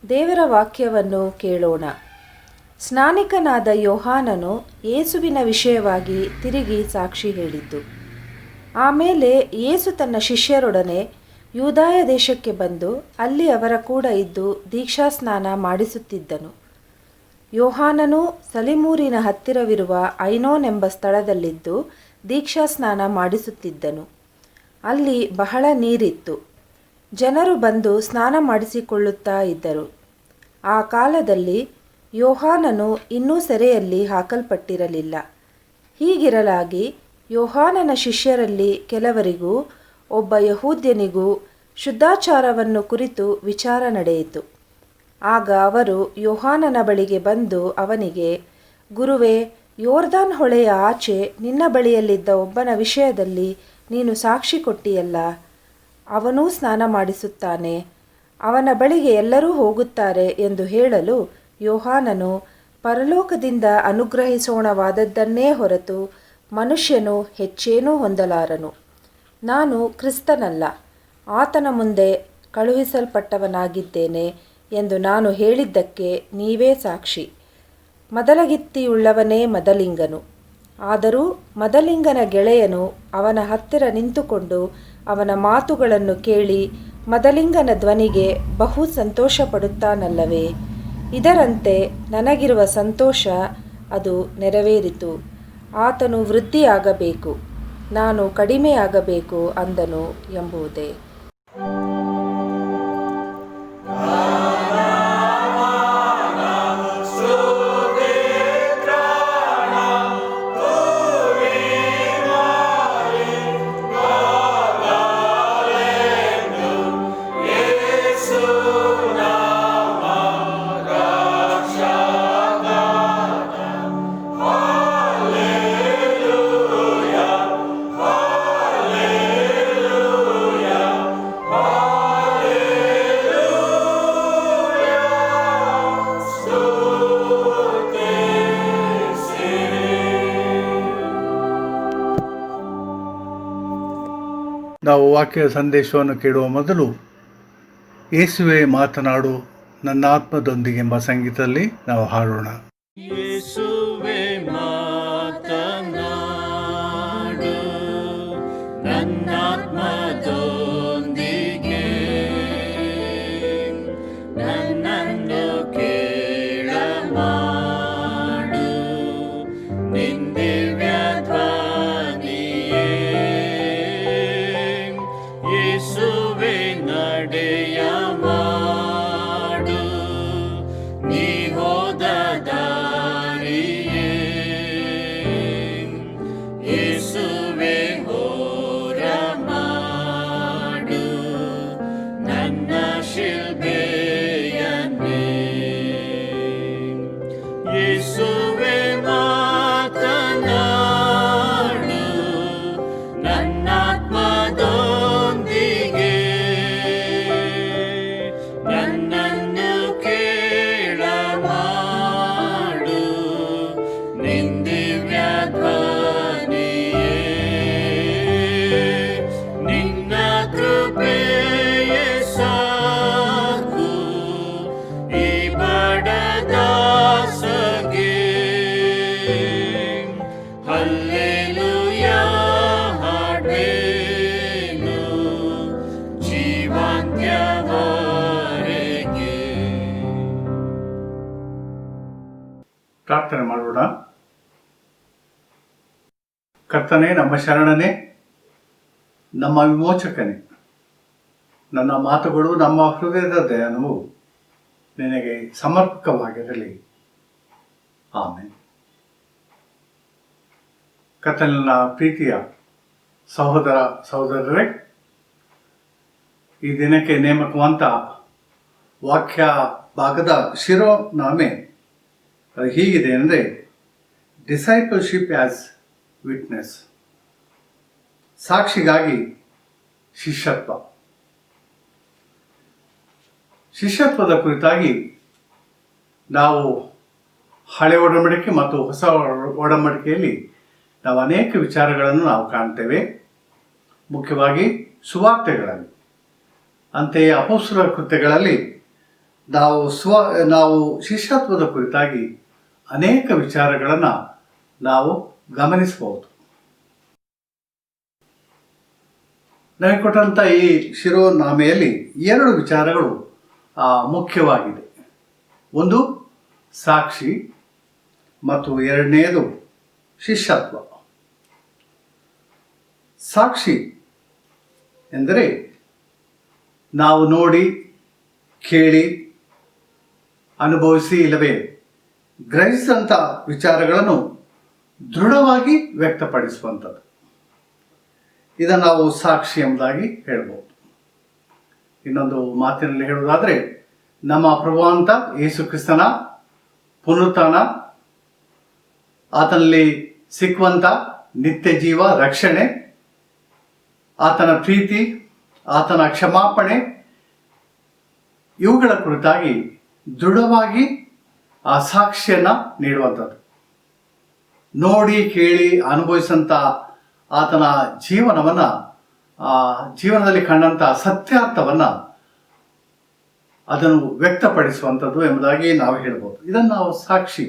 ದೇವರ ವಾಕ್ಯವನ್ನು ಕೇಳೋಣ. ಸ್ನಾನಿಕನಾದ ಯೋಹಾನನು ಯೇಸುವಿನ ವಿಷಯವಾಗಿ ತಿರುಗಿ ಸಾಕ್ಷಿ ಹೇಳಿದ್ದು. ಆಮೇಲೆ ಯೇಸು ತನ್ನ ಶಿಷ್ಯರೊಡನೆ ಯೂದಾಯ ದೇಶಕ್ಕೆ ಬಂದು ಅಲ್ಲಿ ಅವರ ಕೂಡ ಇದ್ದು ದೀಕ್ಷಾಸ್ನಾನ ಮಾಡಿಸುತ್ತಿದ್ದನು. ಯೋಹಾನನು ಸಲಿಮೂರಿನ ಹತ್ತಿರವಿರುವ ಐನೋನ್ ಎಂಬ ಸ್ಥಳದಲ್ಲಿದ್ದು ದೀಕ್ಷಾಸ್ನಾನ ಮಾಡಿಸುತ್ತಿದ್ದನು. ಅಲ್ಲಿ ಬಹಳ ನೀರಿತ್ತು. ಜನರು ಬಂದು ಸ್ನಾನ ಮಾಡಿಸಿಕೊಳ್ಳುತ್ತಾ ಇದ್ದರು. ಆ ಕಾಲದಲ್ಲಿ ಯೋಹಾನನು ಇನ್ನೂ ಸೆರೆಯಲ್ಲಿ ಹಾಕಲ್ಪಟ್ಟಿರಲಿಲ್ಲ. ಹೀಗಿರಲಾಗಿ ಯೋಹಾನನ ಶಿಷ್ಯರಲ್ಲಿ ಕೆಲವರಿಗೂ ಒಬ್ಬ ಯಹೂದ್ಯನಿಗೂ ಶುದ್ಧಾಚಾರವನ್ನು ಕುರಿತು ವಿಚಾರ ನಡೆಯಿತು. ಆಗ ಅವರು ಯೋಹಾನನ ಬಳಿಗೆ ಬಂದು ಅವನಿಗೆ, ಗುರುವೇ, ಯೋರ್ದಾನ್ ಹೊಳೆಯ ಆಚೆ ನಿನ್ನ ಬಳಿಯಲ್ಲಿದ್ದ ಒಬ್ಬನ ವಿಷಯದಲ್ಲಿ ನೀನು ಸಾಕ್ಷಿ ಕೊಟ್ಟಿಯಲ್ಲ. ಅವನೂ ಸ್ನಾನ ಮಾಡಿಸುತ್ತಾನೆ, ಅವನ ಬಳಿಗೆ ಎಲ್ಲರೂ ಹೋಗುತ್ತಾರೆ ಎಂದು ಹೇಳಲು ಯೋಹಾನನು, ಪರಲೋಕದಿಂದ ಅನುಗ್ರಹಿಸೋಣವಾದದ್ದನ್ನೇ ಹೊರತು ಮನುಷ್ಯನು ಹೆಚ್ಚೇನೂ ಹೊಂದಲಾರನು. ನಾನು ಕ್ರಿಸ್ತನಲ್ಲ, ಆತನ ಮುಂದೆ ಕಳುಹಿಸಲ್ಪಟ್ಟವನಾಗಿದ್ದೇನೆ ಎಂದು ನಾನು ಹೇಳಿದ್ದಕ್ಕೆ ನೀವೇ ಸಾಕ್ಷಿ. ಮೊದಲಗಿತ್ತಿಯುಳ್ಳವನೇ ಮೊದಲಿಂಗನು. ಆದರೂ ಮದಲಿಂಗನ ಗೆಳೆಯನು ಅವನ ಹತ್ತಿರ ನಿಂತುಕೊಂಡು ಅವನ ಮಾತುಗಳನ್ನು ಕೇಳಿ ಮದಲಿಂಗನ ಧ್ವನಿಗೆ ಬಹು ಸಂತೋಷಪಡುತ್ತಾನಲ್ಲವೇ? ಇದರಂತೆ ನನಗಿರುವ ಸಂತೋಷ ಅದು ನೆರವೇರಿತು. ಆತನು ವೃದ್ಧಿಯಾಗಬೇಕು, ನಾನು ಕಡಿಮೆಯಾಗಬೇಕು ಅಂದನು ಎಂಬುದೇ. ನಾವು ವಾಕ್ಯ ಸಂದೇಶವನ್ನು ಕೇಳುವ ಮೊದಲು ಯೇಸುವೆ ಮಾತನಾಡು ನನ್ನ ಆತ್ಮದೊಂದಿಗೆ ಎಂಬ ಸಂಗೀತದಲ್ಲಿ ನಾವು ಹಾಡೋಣ. ಯೇಸುವೆ ಮಾತನಾಡು ನನ್ನಾತ್ಮದೊಂದಿಗೆ, ನನ್ನನ್ನು ಕೇಳಮಾಡು ನಿಂದಿವ್ಯ ಧ್ವನಿಯೇ. ಯೇಸುವೆ ನಡೆಯ ಮಾಡು ನೀ ಹೋದ ದಾರಿಯೇ. ಯೇಸುವೆ ಹೋರ ಮಾಡು ನನ್ನ ಶಿಲ್ಬೆಯನ್ನೇ. ಯೇಸುವೆ ಮಾತನಾಡು ನನ್ನಾತ್ಮದೊಂದಿಗೆ, ನನ್ನನ್ನು ಕೇಳಮಾಡು ನಿಂದಿವ್ಯ ಧ್ವನಿಯೇ. ನಿನ್ನ ಕೃಪೆಯೇ ಸಾಕು ಈ ಬಡದಾಸಗೆ. ಹಲ್ಲೆಲೂಯಾ ಹಾಡುವೆನು ಜೀವಾಂತ್ಯವರೆಗೆ. ಪ್ರಾರ್ಥನೆ ಮಾಡೋಣ. ಕರ್ತನೇ, ನಮ್ಮ ಶರಣನೇ, ನಮ್ಮ ವಿಮೋಚಕನೇ, ನನ್ನ ಮಾತುಗಳು ನಮ್ಮ ಹೃದಯದ ಧ್ಯಾನವು ನಿನಗೆ ಸಮರ್ಪಕವಾಗಿರಲಿ. ಆಮೇಲೆ ಕರ್ತನ ಪ್ರೀತಿಯ ಸಹೋದರ ಸಹೋದರರೇ, ಈ ದಿನಕ್ಕೆ ನೇಮಕವಂತ ವಾಕ್ಯ ಭಾಗದ ಶಿರೋನಾಮೆ ಹೀಗಿದೆ ಅಂದರೆ ಡಿಸೈಪಲ್ಶಿಪ್ ಆ್ಯಸ್ ವಿಟ್ನೆಸ್, ಸಾಕ್ಷಿಗಾಗಿ ಶಿಷ್ಯತ್ವ. ಶಿಷ್ಯತ್ವದ ಕುರಿತಾಗಿ ನಾವು ಹಳೆ ಒಡಂಬಡಿಕೆ ಮತ್ತು ಹೊಸ ಒಡಂಬಡಿಕೆಯಲ್ಲಿ ನಾವು ಅನೇಕ ವಿಚಾರಗಳನ್ನು ನಾವು ಕಾಣ್ತೇವೆ. ಮುಖ್ಯವಾಗಿ ಸುವಾರ್ತೆಗಳಲ್ಲಿ, ಅಂತೆಯೇ ಅಪೊಸ್ತಲರ ಕೃತ್ಯಗಳಲ್ಲಿ ನಾವು ಶಿಷ್ಯತ್ವದ ಕುರಿತಾಗಿ ಅನೇಕ ವಿಚಾರಗಳನ್ನು ನಾವು ಗಮನಿಸಬಹುದು. ನನಗೆ ಕೊಟ್ಟಂಥ ಈ ಶಿರೋನಾಮೆಯಲ್ಲಿ 2 ವಿಚಾರಗಳು ಮುಖ್ಯವಾಗಿದೆ. ಒಂದು ಸಾಕ್ಷಿ ಮತ್ತು ಎರಡನೆಯದು ಶಿಷ್ಯತ್ವ. ಸಾಕ್ಷಿ ಎಂದರೆ ನಾವು ನೋಡಿ, ಕೇಳಿ, ಅನುಭವಿಸಿ ಇಲ್ಲವೇ ಗ್ರಹಿಸಿದಂಥ ವಿಚಾರಗಳನ್ನು ದೃಢವಾಗಿ ವ್ಯಕ್ತಪಡಿಸುವಂಥದ್ದು. ಇದನ್ನು ನಾವು ಸಾಕ್ಷಿ ಎಂಬುದಾಗಿ ಹೇಳ್ಬೋದು. ಇನ್ನೊಂದು ಮಾತಿನಲ್ಲಿ ಹೇಳುವುದಾದರೆ, ನಮ್ಮ ಪ್ರಭುವಂತ ಯೇಸು ಕ್ರಿಸ್ತನ ಪುನರುತ್ಥಾನ, ಆತನಲ್ಲಿ ಸಿಕ್ಕುವಂಥ ನಿತ್ಯ ಜೀವ, ರಕ್ಷಣೆ, ಆತನ ಪ್ರೀತಿ, ಆತನ ಕ್ಷಮಾಪಣೆ, ಇವುಗಳ ಕುರಿತಾಗಿ ದೃಢವಾಗಿ ಆ ಸಾಕ್ಷಿಯನ್ನು ನೀಡುವಂಥದ್ದು. ನೋಡಿ, ಕೇಳಿ, ಅನುಭವಿಸಂಥ ಆತನ ಜೀವನವನ್ನು, ಜೀವನದಲ್ಲಿ ಕಂಡಂಥ ಸತ್ಯಾರ್ಥವನ್ನು ಅದನ್ನು ವ್ಯಕ್ತಪಡಿಸುವಂಥದ್ದು ಎಂಬುದಾಗಿ ನಾವು ಹೇಳ್ಬೋದು. ಇದನ್ನು ನಾವು ಸಾಕ್ಷಿ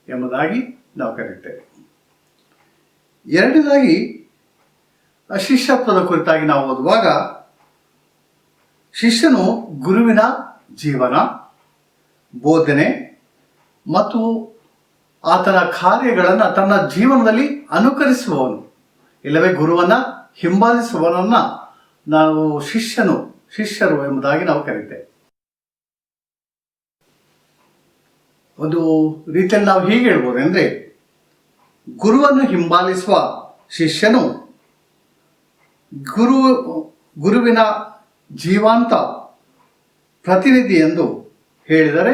ಎಂಬುದಾಗಿ ನಾವು ಕರೀತೇವೆ. ಎರಡನೇದಾಗಿ ಶಿಷ್ಯತ್ವದ ಕುರಿತಾಗಿ ನಾವು ಓದುವಾಗ ಶಿಷ್ಯನು ಗುರುವಿನ ಜೀವನ, ಬೋಧನೆ ಮತ್ತು ಆತನ ಕಾರ್ಯಗಳನ್ನು ತನ್ನ ಜೀವನದಲ್ಲಿ ಅನುಕರಿಸುವವನು, ಇಲ್ಲವೇ ಗುರುವನ್ನು ಹಿಂಬಾಲಿಸುವವನನ್ನು ನಾವು ಶಿಷ್ಯರು ಎಂಬುದಾಗಿ ನಾವು ಕರೀತೇವೆ. ಒಂದು ರೀತಿಯಲ್ಲಿ ನಾವು ಹೀಗೆ ಹೇಳ್ಬೋದು ಅಂದರೆ, ಗುರುವನ್ನು ಹಿಂಬಾಲಿಸುವ ಶಿಷ್ಯನು ಗುರುವಿನ ಜೀವಾಂತ ಪ್ರತಿನಿಧಿ ಎಂದು ಹೇಳಿದರೆ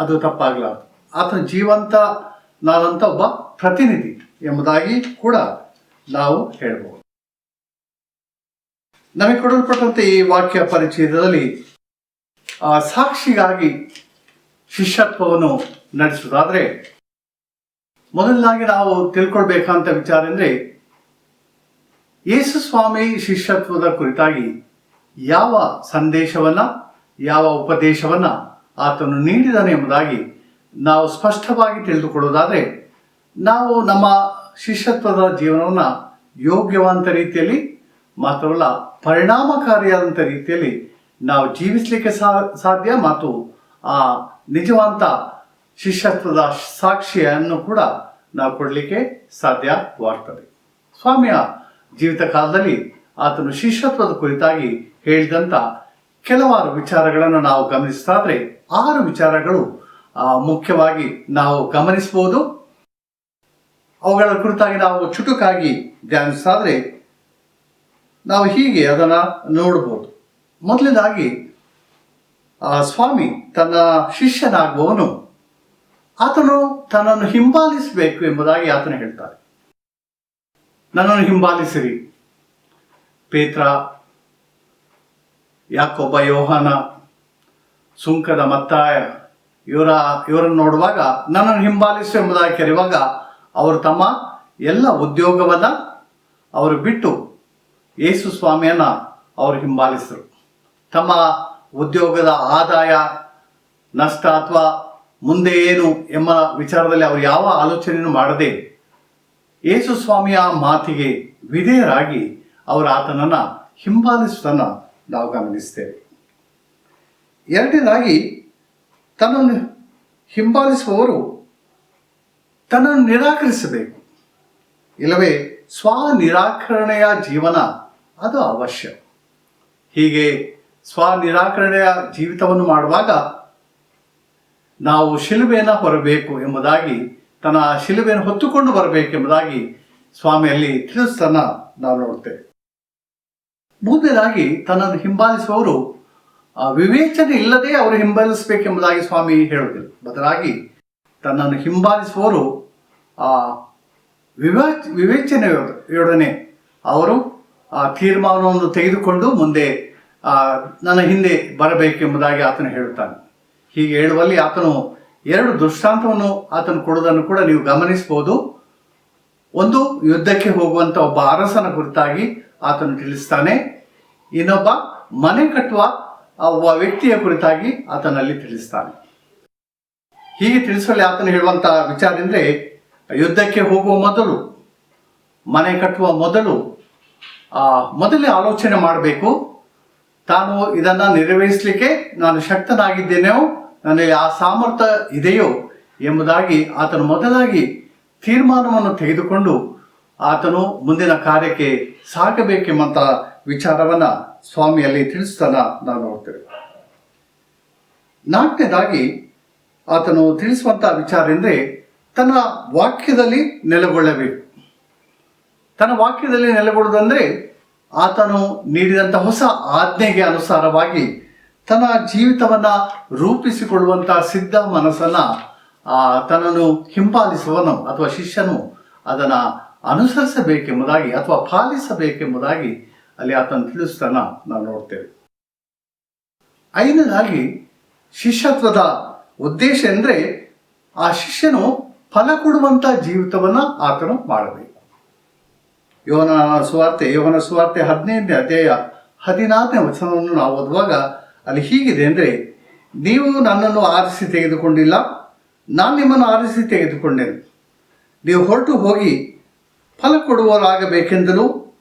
ಅದು ತಪ್ಪಾಗಲಾರದು. ಆತನ ಜೀವಂತನಾದಂಥ ಒಬ್ಬ ಪ್ರತಿನಿಧಿ ಎಂಬುದಾಗಿ ಕೂಡ ನಾವು ಹೇಳ್ಬೋದು. ನಮಗೆ ಕೊಡಲ್ಪಟ್ಟಂತೆ ಈ ವಾಕ್ಯ ಪರಿಚಯದಲ್ಲಿ ಸಾಕ್ಷಿಗಾಗಿ ಶಿಷ್ಯತ್ವವನ್ನು ನಡೆಸುವುದಾದರೆ, ಮೊದಲನಾಗಿ ನಾವು ತಿಳ್ಕೊಳ್ಬೇಕಂತ ವಿಚಾರ ಅಂದರೆ, ಯೇಸು ಸ್ವಾಮಿ ಶಿಷ್ಯತ್ವದ ಕುರಿತಾಗಿ ಯಾವ ಸಂದೇಶವನ್ನು, ಯಾವ ಉಪದೇಶವನ್ನು ಆತನು ನೀಡಿದನು ಎಂಬುದಾಗಿ ನಾವು ಸ್ಪಷ್ಟವಾಗಿ ತಿಳಿದುಕೊಳ್ಳುವುದಾದರೆ, ನಾವು ನಮ್ಮ ಶಿಷ್ಯತ್ವದ ಜೀವನವನ್ನು ಯೋಗ್ಯವಾದಂಥ ರೀತಿಯಲ್ಲಿ ಮಾತ್ರವಲ್ಲ ಪರಿಣಾಮಕಾರಿಯಾದಂಥ ರೀತಿಯಲ್ಲಿ ನಾವು ಜೀವಿಸಲಿಕ್ಕೆ ಸಾಧ್ಯ ಮತ್ತು ಆ ನಿಜವಂತ ಶಿಷ್ಯತ್ವದ ಸಾಕ್ಷಿಯನ್ನು ಕೂಡ ನಾವು ಕೊಡಲಿಕ್ಕೆ ಸಾಧ್ಯವಾಗ್ತದೆ. ಸ್ವಾಮಿಯ ಜೀವಿತ ಕಾಲದಲ್ಲಿ ಆತನು ಶಿಷ್ಯತ್ವದ ಕುರಿತಾಗಿ ಹೇಳಿದಂಥ ಕೆಲವಾರು ವಿಚಾರಗಳನ್ನು ನಾವು ಗಮನಿಸಿದಾದರೆ 6 ವಿಚಾರಗಳು ಮುಖ್ಯವಾಗಿ ನಾವು ಗಮನಿಸಬಹುದು. ಅವುಗಳ ಕುರಿತಾಗಿ ನಾವು ಚುಟುಕಾಗಿ ಧ್ಯಾನಿಸಿದಾದರೆ ನಾವು ಹೀಗೆ ಅದನ್ನು ನೋಡ್ಬೋದು. ಮೊದಲನೇದಾಗಿ ಸ್ವಾಮಿ ತನ್ನ ಶಿಷ್ಯನಾಗುವವನು ಆತನು ತನ್ನನ್ನು ಹಿಂಬಾಲಿಸಬೇಕು ಎಂಬುದಾಗಿ ಆತನು ಹೇಳ್ತಾರೆ. ನನ್ನನ್ನು ಹಿಂಬಾಲಿಸಿರಿ. ಪೇತ್ರ, ಯಾಕೋಬ, ಯೋಹಾನ, ಸುಂಕದ ಮತ್ತಾಯ ಇವರನ್ನು ನೋಡುವಾಗ ನನ್ನನ್ನು ಹಿಂಬಾಲಿಸು ಎಂಬುದಾಗಿ ಕರೆಯುವಾಗ ಅವರು ತಮ್ಮ ಎಲ್ಲ ಉದ್ಯೋಗವನ್ನು ಅವರು ಬಿಟ್ಟು ಯೇಸು ಸ್ವಾಮಿಯನ್ನು ಅವರು ಹಿಂಬಾಲಿಸಿದರು. ತಮ್ಮ ಉದ್ಯೋಗದ ಆದಾಯ ನಷ್ಟ ಅಥವಾ ಮುಂದೆ ಏನು ಎಂಬ ವಿಚಾರದಲ್ಲಿ ಅವರು ಯಾವ ಆಲೋಚನೆಯನ್ನು ಮಾಡದೆ ಯೇಸು ಸ್ವಾಮಿಯ ಮಾತಿಗೆ ವಿಧೇಯರಾಗಿ ಅವರು ಆತನನ್ನು ಹಿಂಬಾಲಿಸುವುದನ್ನು ನಾವು ಗಮನಿಸ್ತೇವೆ. ಎರಡನೇದಾಗಿ, ತನ್ನನ್ನು ಹಿಂಬಾಲಿಸುವವರು ತನ್ನನ್ನು ನಿರಾಕರಿಸಬೇಕು, ಇಲ್ಲವೇ ಸ್ವನಿರಾಕರಣೆಯ ಜೀವನ ಅದು ಅವಶ್ಯ. ಹೀಗೆ ಸ್ವನಿರಾಕರಣೆಯ ಜೀವಿತವನ್ನು ಮಾಡುವಾಗ ನಾವು ಶಿಲುಬೆಯನ್ನು ಹೊರಬೇಕು ಎಂಬುದಾಗಿ, ತನ್ನ ಶಿಲುಬೆಯನ್ನು ಹೊತ್ತುಕೊಂಡು ಬರಬೇಕೆಂಬುದಾಗಿ ಸ್ವಾಮಿಯಲ್ಲಿ ತಿಳಿಸ್ತನ್ನ ನಾವು ನೋಡ್ತೇವೆ. ಮೂರನೇದಾಗಿ, ತನ್ನನ್ನು ಹಿಂಬಾಲಿಸುವವರು ವಿವೇಚನೆ ಇಲ್ಲದೆ ಅವರು ಹಿಂಬಾಲಿಸಬೇಕೆಂಬುದಾಗಿ ಸ್ವಾಮಿ ಹೇಳುವುದಿಲ್ಲ. ಬದಲಾಗಿ ತನ್ನನ್ನು ಹಿಂಬಾಲಿಸುವವರು ವಿವೇಚನೆಯೊಡನೆ ಅವರು ತೀರ್ಮಾನವನ್ನು ತೆಗೆದುಕೊಂಡು ಮುಂದೆ ನನ್ನ ಹಿಂದೆ ಬರಬೇಕೆಂಬುದಾಗಿ ಆತನು ಹೇಳುತ್ತಾನೆ. ಹೀಗೆ ಹೇಳುವಲ್ಲಿ ಆತನು 2 ದೃಷ್ಟಾಂತವನ್ನು ಆತನು ಕೊಡುವುದನ್ನು ಕೂಡ ನೀವು ಗಮನಿಸಬಹುದು. ಒಂದು, ಯುದ್ಧಕ್ಕೆ ಹೋಗುವಂಥ ಒಬ್ಬ ಅರಸನ ಕುರಿತಾಗಿ ಆತನು ತಿಳಿಸ್ತಾನೆ. ಇನ್ನೊಬ್ಬ ಮನೆ ಕಟ್ಟುವ ಒಬ್ಬ ವ್ಯಕ್ತಿಯ ಕುರಿತಾಗಿ ಆತನಲ್ಲಿ ತಿಳಿಸ್ತಾನೆ. ಹೀಗೆ ತಿಳಿಸುವಲ್ಲಿ ಆತನು ಹೇಳುವಂಥ ವಿಚಾರ ಅಂದರೆ, ಯುದ್ಧಕ್ಕೆ ಹೋಗುವ ಮೊದಲು, ಮನೆ ಕಟ್ಟುವ ಮೊದಲೇ ಆಲೋಚನೆ ಮಾಡಬೇಕು. ತಾನು ಇದನ್ನು ನೆರವೇರಿಸಲಿಕ್ಕೆ ನಾನು ಶಕ್ತನಾಗಿದ್ದೇನೆಯೋ, ನನಗೆ ಆ ಸಾಮರ್ಥ್ಯ ಇದೆಯೋ ಎಂಬುದಾಗಿ ಆತನು ಮೊದಲಾಗಿ ತೀರ್ಮಾನವನ್ನು ತೆಗೆದುಕೊಂಡು ಆತನು ಮುಂದಿನ ಕಾರ್ಯಕ್ಕೆ ಸಾಗಬೇಕೆಂಬಂಥ ವಿಚಾರವನ್ನು ಸ್ವಾಮಿಯಲ್ಲಿ ತಿಳಿಸ್ತಾನ ನಾವು ನೋಡ್ತೇವೆ. 4ನೇದಾಗಿ ಆತನು ತಿಳಿಸುವಂಥ ವಿಚಾರ ಎಂದರೆ, ತನ್ನ ವಾಕ್ಯದಲ್ಲಿ ನೆಲೆಗೊಳ್ಳಬೇಕು. ತನ್ನ ವಾಕ್ಯದಲ್ಲಿ ನೆಲೆಗೊಳ್ಳುವುದಂದರೆ ಆತನು ನೀಡಿದಂಥ ಹೊಸ ಆಜ್ಞೆಗೆ ಅನುಸಾರವಾಗಿ ತನ್ನ ಜೀವಿತವನ್ನು ರೂಪಿಸಿಕೊಳ್ಳುವಂಥ ಸಿದ್ಧ ಮನಸ್ಸನ್ನು ತನ್ನನ್ನು ಹಿಂಬಾಲಿಸುವನು ಅಥವಾ ಶಿಷ್ಯನು ಅದನ್ನು ಅನುಸರಿಸಬೇಕೆಂಬುದಾಗಿ ಅಥವಾ ಪಾಲಿಸಬೇಕೆಂಬುದಾಗಿ ಅಲ್ಲಿ ಆತನು ತಿಳಿಸ್ತಾನ ನಾವು ನೋಡ್ತೇವೆ. 5ನೇದಾಗಿ, ಶಿಷ್ಯತ್ವದ ಉದ್ದೇಶ ಅಂದರೆ ಆ ಶಿಷ್ಯನು ಫಲ ಕೊಡುವಂಥ ಜೀವಿತವನ್ನು ಆತನು ಮಾಡಬೇಕು. ಯೋಹನ ಸುವಾರ್ತೆ 15ನೇ ಅಧ್ಯಾಯ 16ನೇ ವಚನವನ್ನು ನಾವು ಓದುವಾಗ ಅಲ್ಲಿ ಹೀಗಿದೆ ಅಂದರೆ, ನೀವು ನನ್ನನ್ನು ಆರಿಸಿ ತೆಗೆದುಕೊಂಡಿಲ್ಲ, ನಾನು ನಿಮ್ಮನ್ನು ಆರಿಸಿ ತೆಗೆದುಕೊಂಡೆನು. ನೀವು ಹೊರಟು ಹೋಗಿ ಫಲ ಕೊಡುವವರಾಗಬೇಕೆಂದಲೂ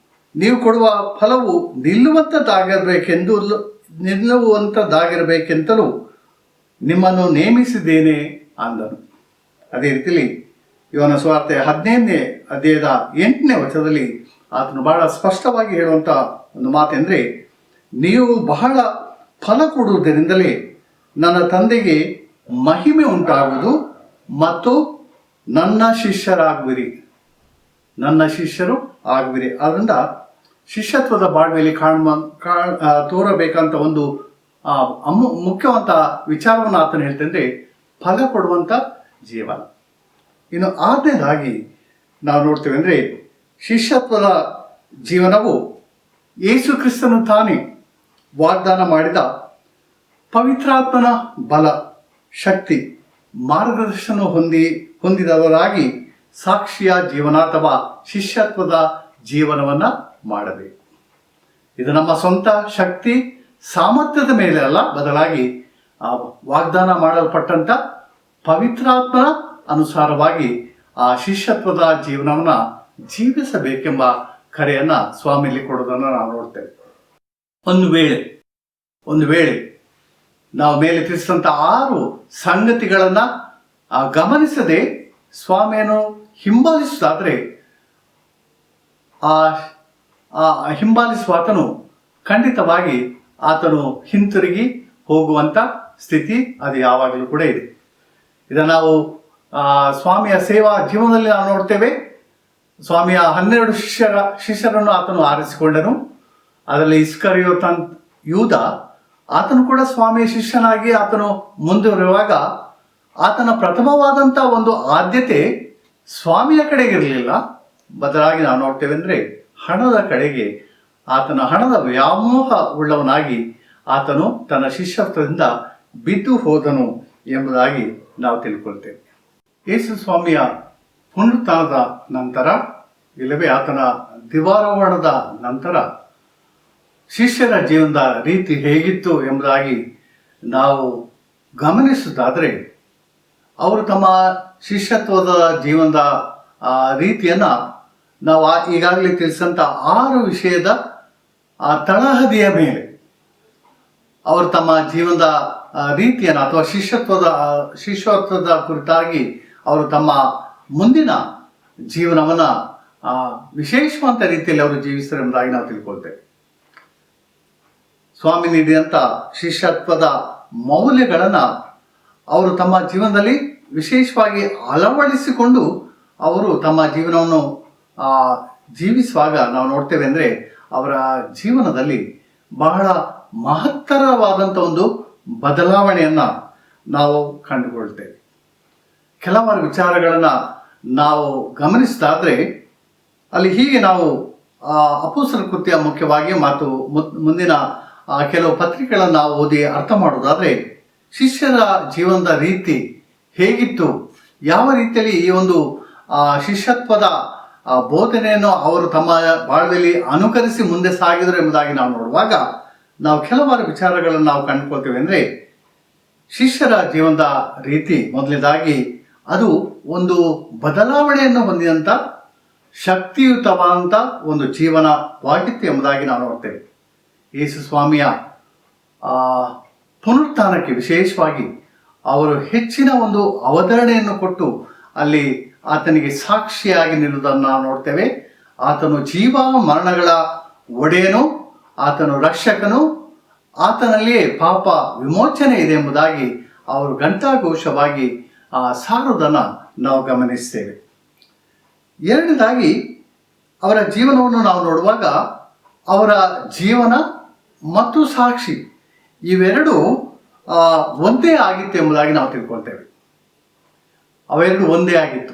ನೀವು ಕೊಡುವ ಫಲವು ನಿಲ್ಲುವಂಥದ್ದಾಗಿರಬೇಕೆಂತಲೂ ನಿಮ್ಮನ್ನು ನೇಮಿಸಿದ್ದೇನೆ ಅಂದನು. ಅದೇ ರೀತಿಯಲ್ಲಿ ಯೋಹನ ಸುವಾರ್ತೆ 15ನೇ ಅಧ್ಯಾಯದ 8ನೇ ವಚನದಲ್ಲಿ ಆತನು ಬಹಳ ಸ್ಪಷ್ಟವಾಗಿ ಹೇಳುವಂಥ ಒಂದು ಮಾತೆಂದರೆ, ನೀವು ಬಹಳ ಫಲ ಕೊಡುವುದರಿಂದಲೇ ನನ್ನ ತಂದೆಗೆ ಮಹಿಮೆ ಉಂಟಾಗುವುದು ಮತ್ತು ನನ್ನ ಶಿಷ್ಯರಾಗುವಿರಿ. ಆದ್ದರಿಂದ ಶಿಷ್ಯತ್ವದ ಬಾಳ್ವೆಯಲ್ಲಿ ತೋರಬೇಕಂತ ಒಂದು ಮುಖ್ಯವಂತ ವಿಚಾರವನ್ನು ಆತನು ಹೇಳ್ತಂದ್ರೆ ಫಲ ಕೊಡುವಂಥ ಜೀವನ. ಇನ್ನು 6ನೇದಾಗಿ ನಾವು ನೋಡ್ತೇವೆ ಅಂದರೆ, ಶಿಷ್ಯತ್ವದ ಜೀವನವು ಯೇಸು ಕ್ರಿಸ್ತನು ತಾನೇ ವಾಗ್ದಾನ ಮಾಡಿದ ಪವಿತ್ರಾತ್ಮನ ಬಲ, ಶಕ್ತಿ, ಮಾರ್ಗದರ್ಶನ ಹೊಂದಿದವರಾಗಿ ಸಾಕ್ಷಿಯ ಜೀವನ ಅಥವಾ ಶಿಷ್ಯತ್ವದ ಜೀವನವನ್ನು ಮಾಡಬೇಕು. ಇದು ನಮ್ಮ ಸ್ವಂತ ಶಕ್ತಿ ಸಾಮರ್ಥ್ಯದ ಮೇಲೆ ಅಲ್ಲ, ಬದಲಾಗಿ ವಾಗ್ದಾನ ಮಾಡಲ್ಪಟ್ಟಂಥ ಪವಿತ್ರಾತ್ಮನ ಅನುಸಾರವಾಗಿ ಆ ಶಿಷ್ಯತ್ವದ ಜೀವನವನ್ನು ಜೀವಿಸಬೇಕೆಂಬ ಕರೆಯನ್ನು ಸ್ವಾಮಿಯಲ್ಲಿ ಕೊಡೋದನ್ನು ನಾವು ನೋಡ್ತೇವೆ. ಒಂದು ವೇಳೆ ನಾವು ಮೇಲೆ ತಿಳಿಸಿದಂಥ 6 ಸಂಗತಿಗಳನ್ನು ಗಮನಿಸದೆ ಸ್ವಾಮಿಯನ್ನು ಹಿಂಬಾಲಿಸುವುದಾದರೆ ಹಿಂಬಾಲಿಸುವ ಆತನು ಖಂಡಿತವಾಗಿ ಆತನು ಹಿಂತಿರುಗಿ ಹೋಗುವಂಥ ಸ್ಥಿತಿ ಅದು ಯಾವಾಗಲೂ ಕೂಡ ಇದೆ. ಇದನ್ನು ನಾವು ಸ್ವಾಮಿಯ ಸೇವಾ ಜೀವನದಲ್ಲಿ ನಾವು ನೋಡ್ತೇವೆ. ಸ್ವಾಮಿಯ 12 ಶಿಷ್ಯರನ್ನು ಆತನು ಆರಿಸಿಕೊಂಡನು. ಅದರಲ್ಲಿ ಇಸ್ಕರಿಯೋತ ಯೂದ, ಆತನು ಕೂಡ ಸ್ವಾಮಿಯ ಶಿಷ್ಯನಾಗಿ ಆತನು ಮುಂದುವರಿಯುವಾಗ ಆತನ ಪ್ರಥಮವಾದಂಥ ಒಂದು ಆದ್ಯತೆ ಸ್ವಾಮಿಯ ಕಡೆಗೆ ಇರಲಿಲ್ಲ, ಬದಲಾಗಿ ನಾವು ನೋಡ್ತೇವೆ ಅಂದರೆ ಹಣದ ಕಡೆಗೆ ಹಣದ ವ್ಯಾಮೋಹ ಉಳ್ಳವನಾಗಿ ಆತನು ತನ್ನ ಶಿಷ್ಯತ್ವದಿಂದ ಬಿದ್ದು ಹೋದನು ಎಂಬುದಾಗಿ ನಾವು ತಿಳ್ಕೊಳ್ತೇವೆ. ಯೇಸು ಸ್ವಾಮಿಯ ಪುನರುತ್ಥಾನದ ನಂತರ, ಇಲ್ಲವೇ ಆತನ ದಿವಾರೋಹಣದ ನಂತರ ಶಿಷ್ಯರ ಜೀವನದ ರೀತಿ ಹೇಗಿತ್ತು ಎಂಬುದಾಗಿ ನಾವು ಗಮನಿಸುವುದಾದರೆ, ಅವರು ತಮ್ಮ ಶಿಷ್ಯತ್ವದ ಜೀವನದ ರೀತಿಯನ್ನು ನಾವು ಈಗಾಗಲೇ ತಿಳಿಸಂಥ 6 ವಿಷಯದ ತಳಹದಿಯ ಮೇಲೆ ಅವರು ತಮ್ಮ ಜೀವನದ ರೀತಿಯನ್ನು ಅಥವಾ ಶಿಷ್ಯತ್ವದ ಕುರಿತಾಗಿ ಅವರು ತಮ್ಮ ಮುಂದಿನ ಜೀವನವನ್ನು ವಿಶೇಷವಂತ ರೀತಿಯಲ್ಲಿ ಅವರು ಜೀವಿಸ್ತಾರೆ ಎಂಬುದಾಗಿ ನಾವು ತಿಳ್ಕೊಳ್ತೇವೆ. ಸ್ವಾಮಿ ನೀಡಿದಂಥ ಶಿಷ್ಯತ್ವದ ಮೌಲ್ಯಗಳನ್ನು ಅವರು ತಮ್ಮ ಜೀವನದಲ್ಲಿ ವಿಶೇಷವಾಗಿ ಅಳವಡಿಸಿಕೊಂಡು ಅವರು ತಮ್ಮ ಜೀವನವನ್ನು ಜೀವಿಸುವಾಗ ನಾವು ನೋಡ್ತೇವೆ ಅಂದರೆ ಅವರ ಜೀವನದಲ್ಲಿ ಬಹಳ ಮಹತ್ತರವಾದಂಥ ಒಂದು ಬದಲಾವಣೆಯನ್ನು ನಾವು ಕಂಡುಕೊಳ್ತೇವೆ. ಕೆಲವಾರು ವಿಚಾರಗಳನ್ನು ನಾವು ಗಮನಿಸಿದಾದರೆ ಅಲ್ಲಿ ಹೀಗೆ ನಾವು ಅಪೊಸ್ತಲರ ಕೃತ್ಯ ಮುಖ್ಯವಾಗಿ ಮತ್ತು ಮುಂದಿನ ಕೆಲವು ಪತ್ರಿಕೆಗಳನ್ನು ನಾವು ಓದಿ ಅರ್ಥ ಮಾಡೋದಾದರೆ, ಶಿಷ್ಯರ ಜೀವನದ ರೀತಿ ಹೇಗಿತ್ತು, ಯಾವ ರೀತಿಯಲ್ಲಿ ಈ ಒಂದು ಶಿಷ್ಯತ್ವದ ಬೋಧನೆಯನ್ನು ಅವರು ತಮ್ಮ ಬಾಳ್ವೆಯಲ್ಲಿ ಅನುಕರಿಸಿ ಮುಂದೆ ಸಾಗಿದರು ಎಂಬುದಾಗಿ ನಾವು ನೋಡುವಾಗ ನಾವು ಕೆಲವಾರು ವಿಚಾರಗಳನ್ನು ನಾವು ಕಂಡುಕೊಳ್ತೇವೆ. ಅಂದರೆ ಶಿಷ್ಯರ ಜೀವನದ ರೀತಿ ಮೊದಲನೇದಾಗಿ ಅದು ಒಂದು ಬದಲಾವಣೆಯನ್ನು ಹೊಂದಿದಂಥ ಶಕ್ತಿಯುತವಾದಂಥ ಒಂದು ಜೀವನವಾಗಿತ್ತು ಎಂಬುದಾಗಿ ನಾವು ನೋಡ್ತೇವೆ. ಯೇಸು ಸ್ವಾಮಿಯ ಪುನರುತ್ಥಾನಕ್ಕೆ ವಿಶೇಷವಾಗಿ ಅವರು ಹೆಚ್ಚಿನ ಒಂದು ಅವತರಣೆಯನ್ನು ಕೊಟ್ಟು ಅಲ್ಲಿ ಆತನಿಗೆ ಸಾಕ್ಷಿಯಾಗಿ ನಿಲ್ಲುವುದನ್ನು ನಾವು ನೋಡ್ತೇವೆ. ಆತನು ಜೀವ ಮರಣಗಳ ಒಡೆಯನು, ಆತನು ರಕ್ಷಕನು, ಆತನಲ್ಲಿಯೇ ಪಾಪ ವಿಮೋಚನೆ ಇದೆ ಎಂಬುದಾಗಿ ಅವರು ಘಂಟಾಘೋಷವಾಗಿ ಸಾರುವುದನ್ನು ನಾವು ಗಮನಿಸ್ತೇವೆ. ಎರಡನೇದಾಗಿ ಅವರ ಜೀವನವನ್ನು ನಾವು ನೋಡುವಾಗ ಅವರ ಜೀವನ ಮತ್ತು ಸಾಕ್ಷಿ ಇವೆರಡು ಒಂದೇ ಆಗಿತ್ತು ಎಂಬುದಾಗಿ ನಾವು ತಿಳ್ಕೊಳ್ತೇವೆ. ಅವೆರಡು ಒಂದೇ ಆಗಿತ್ತು.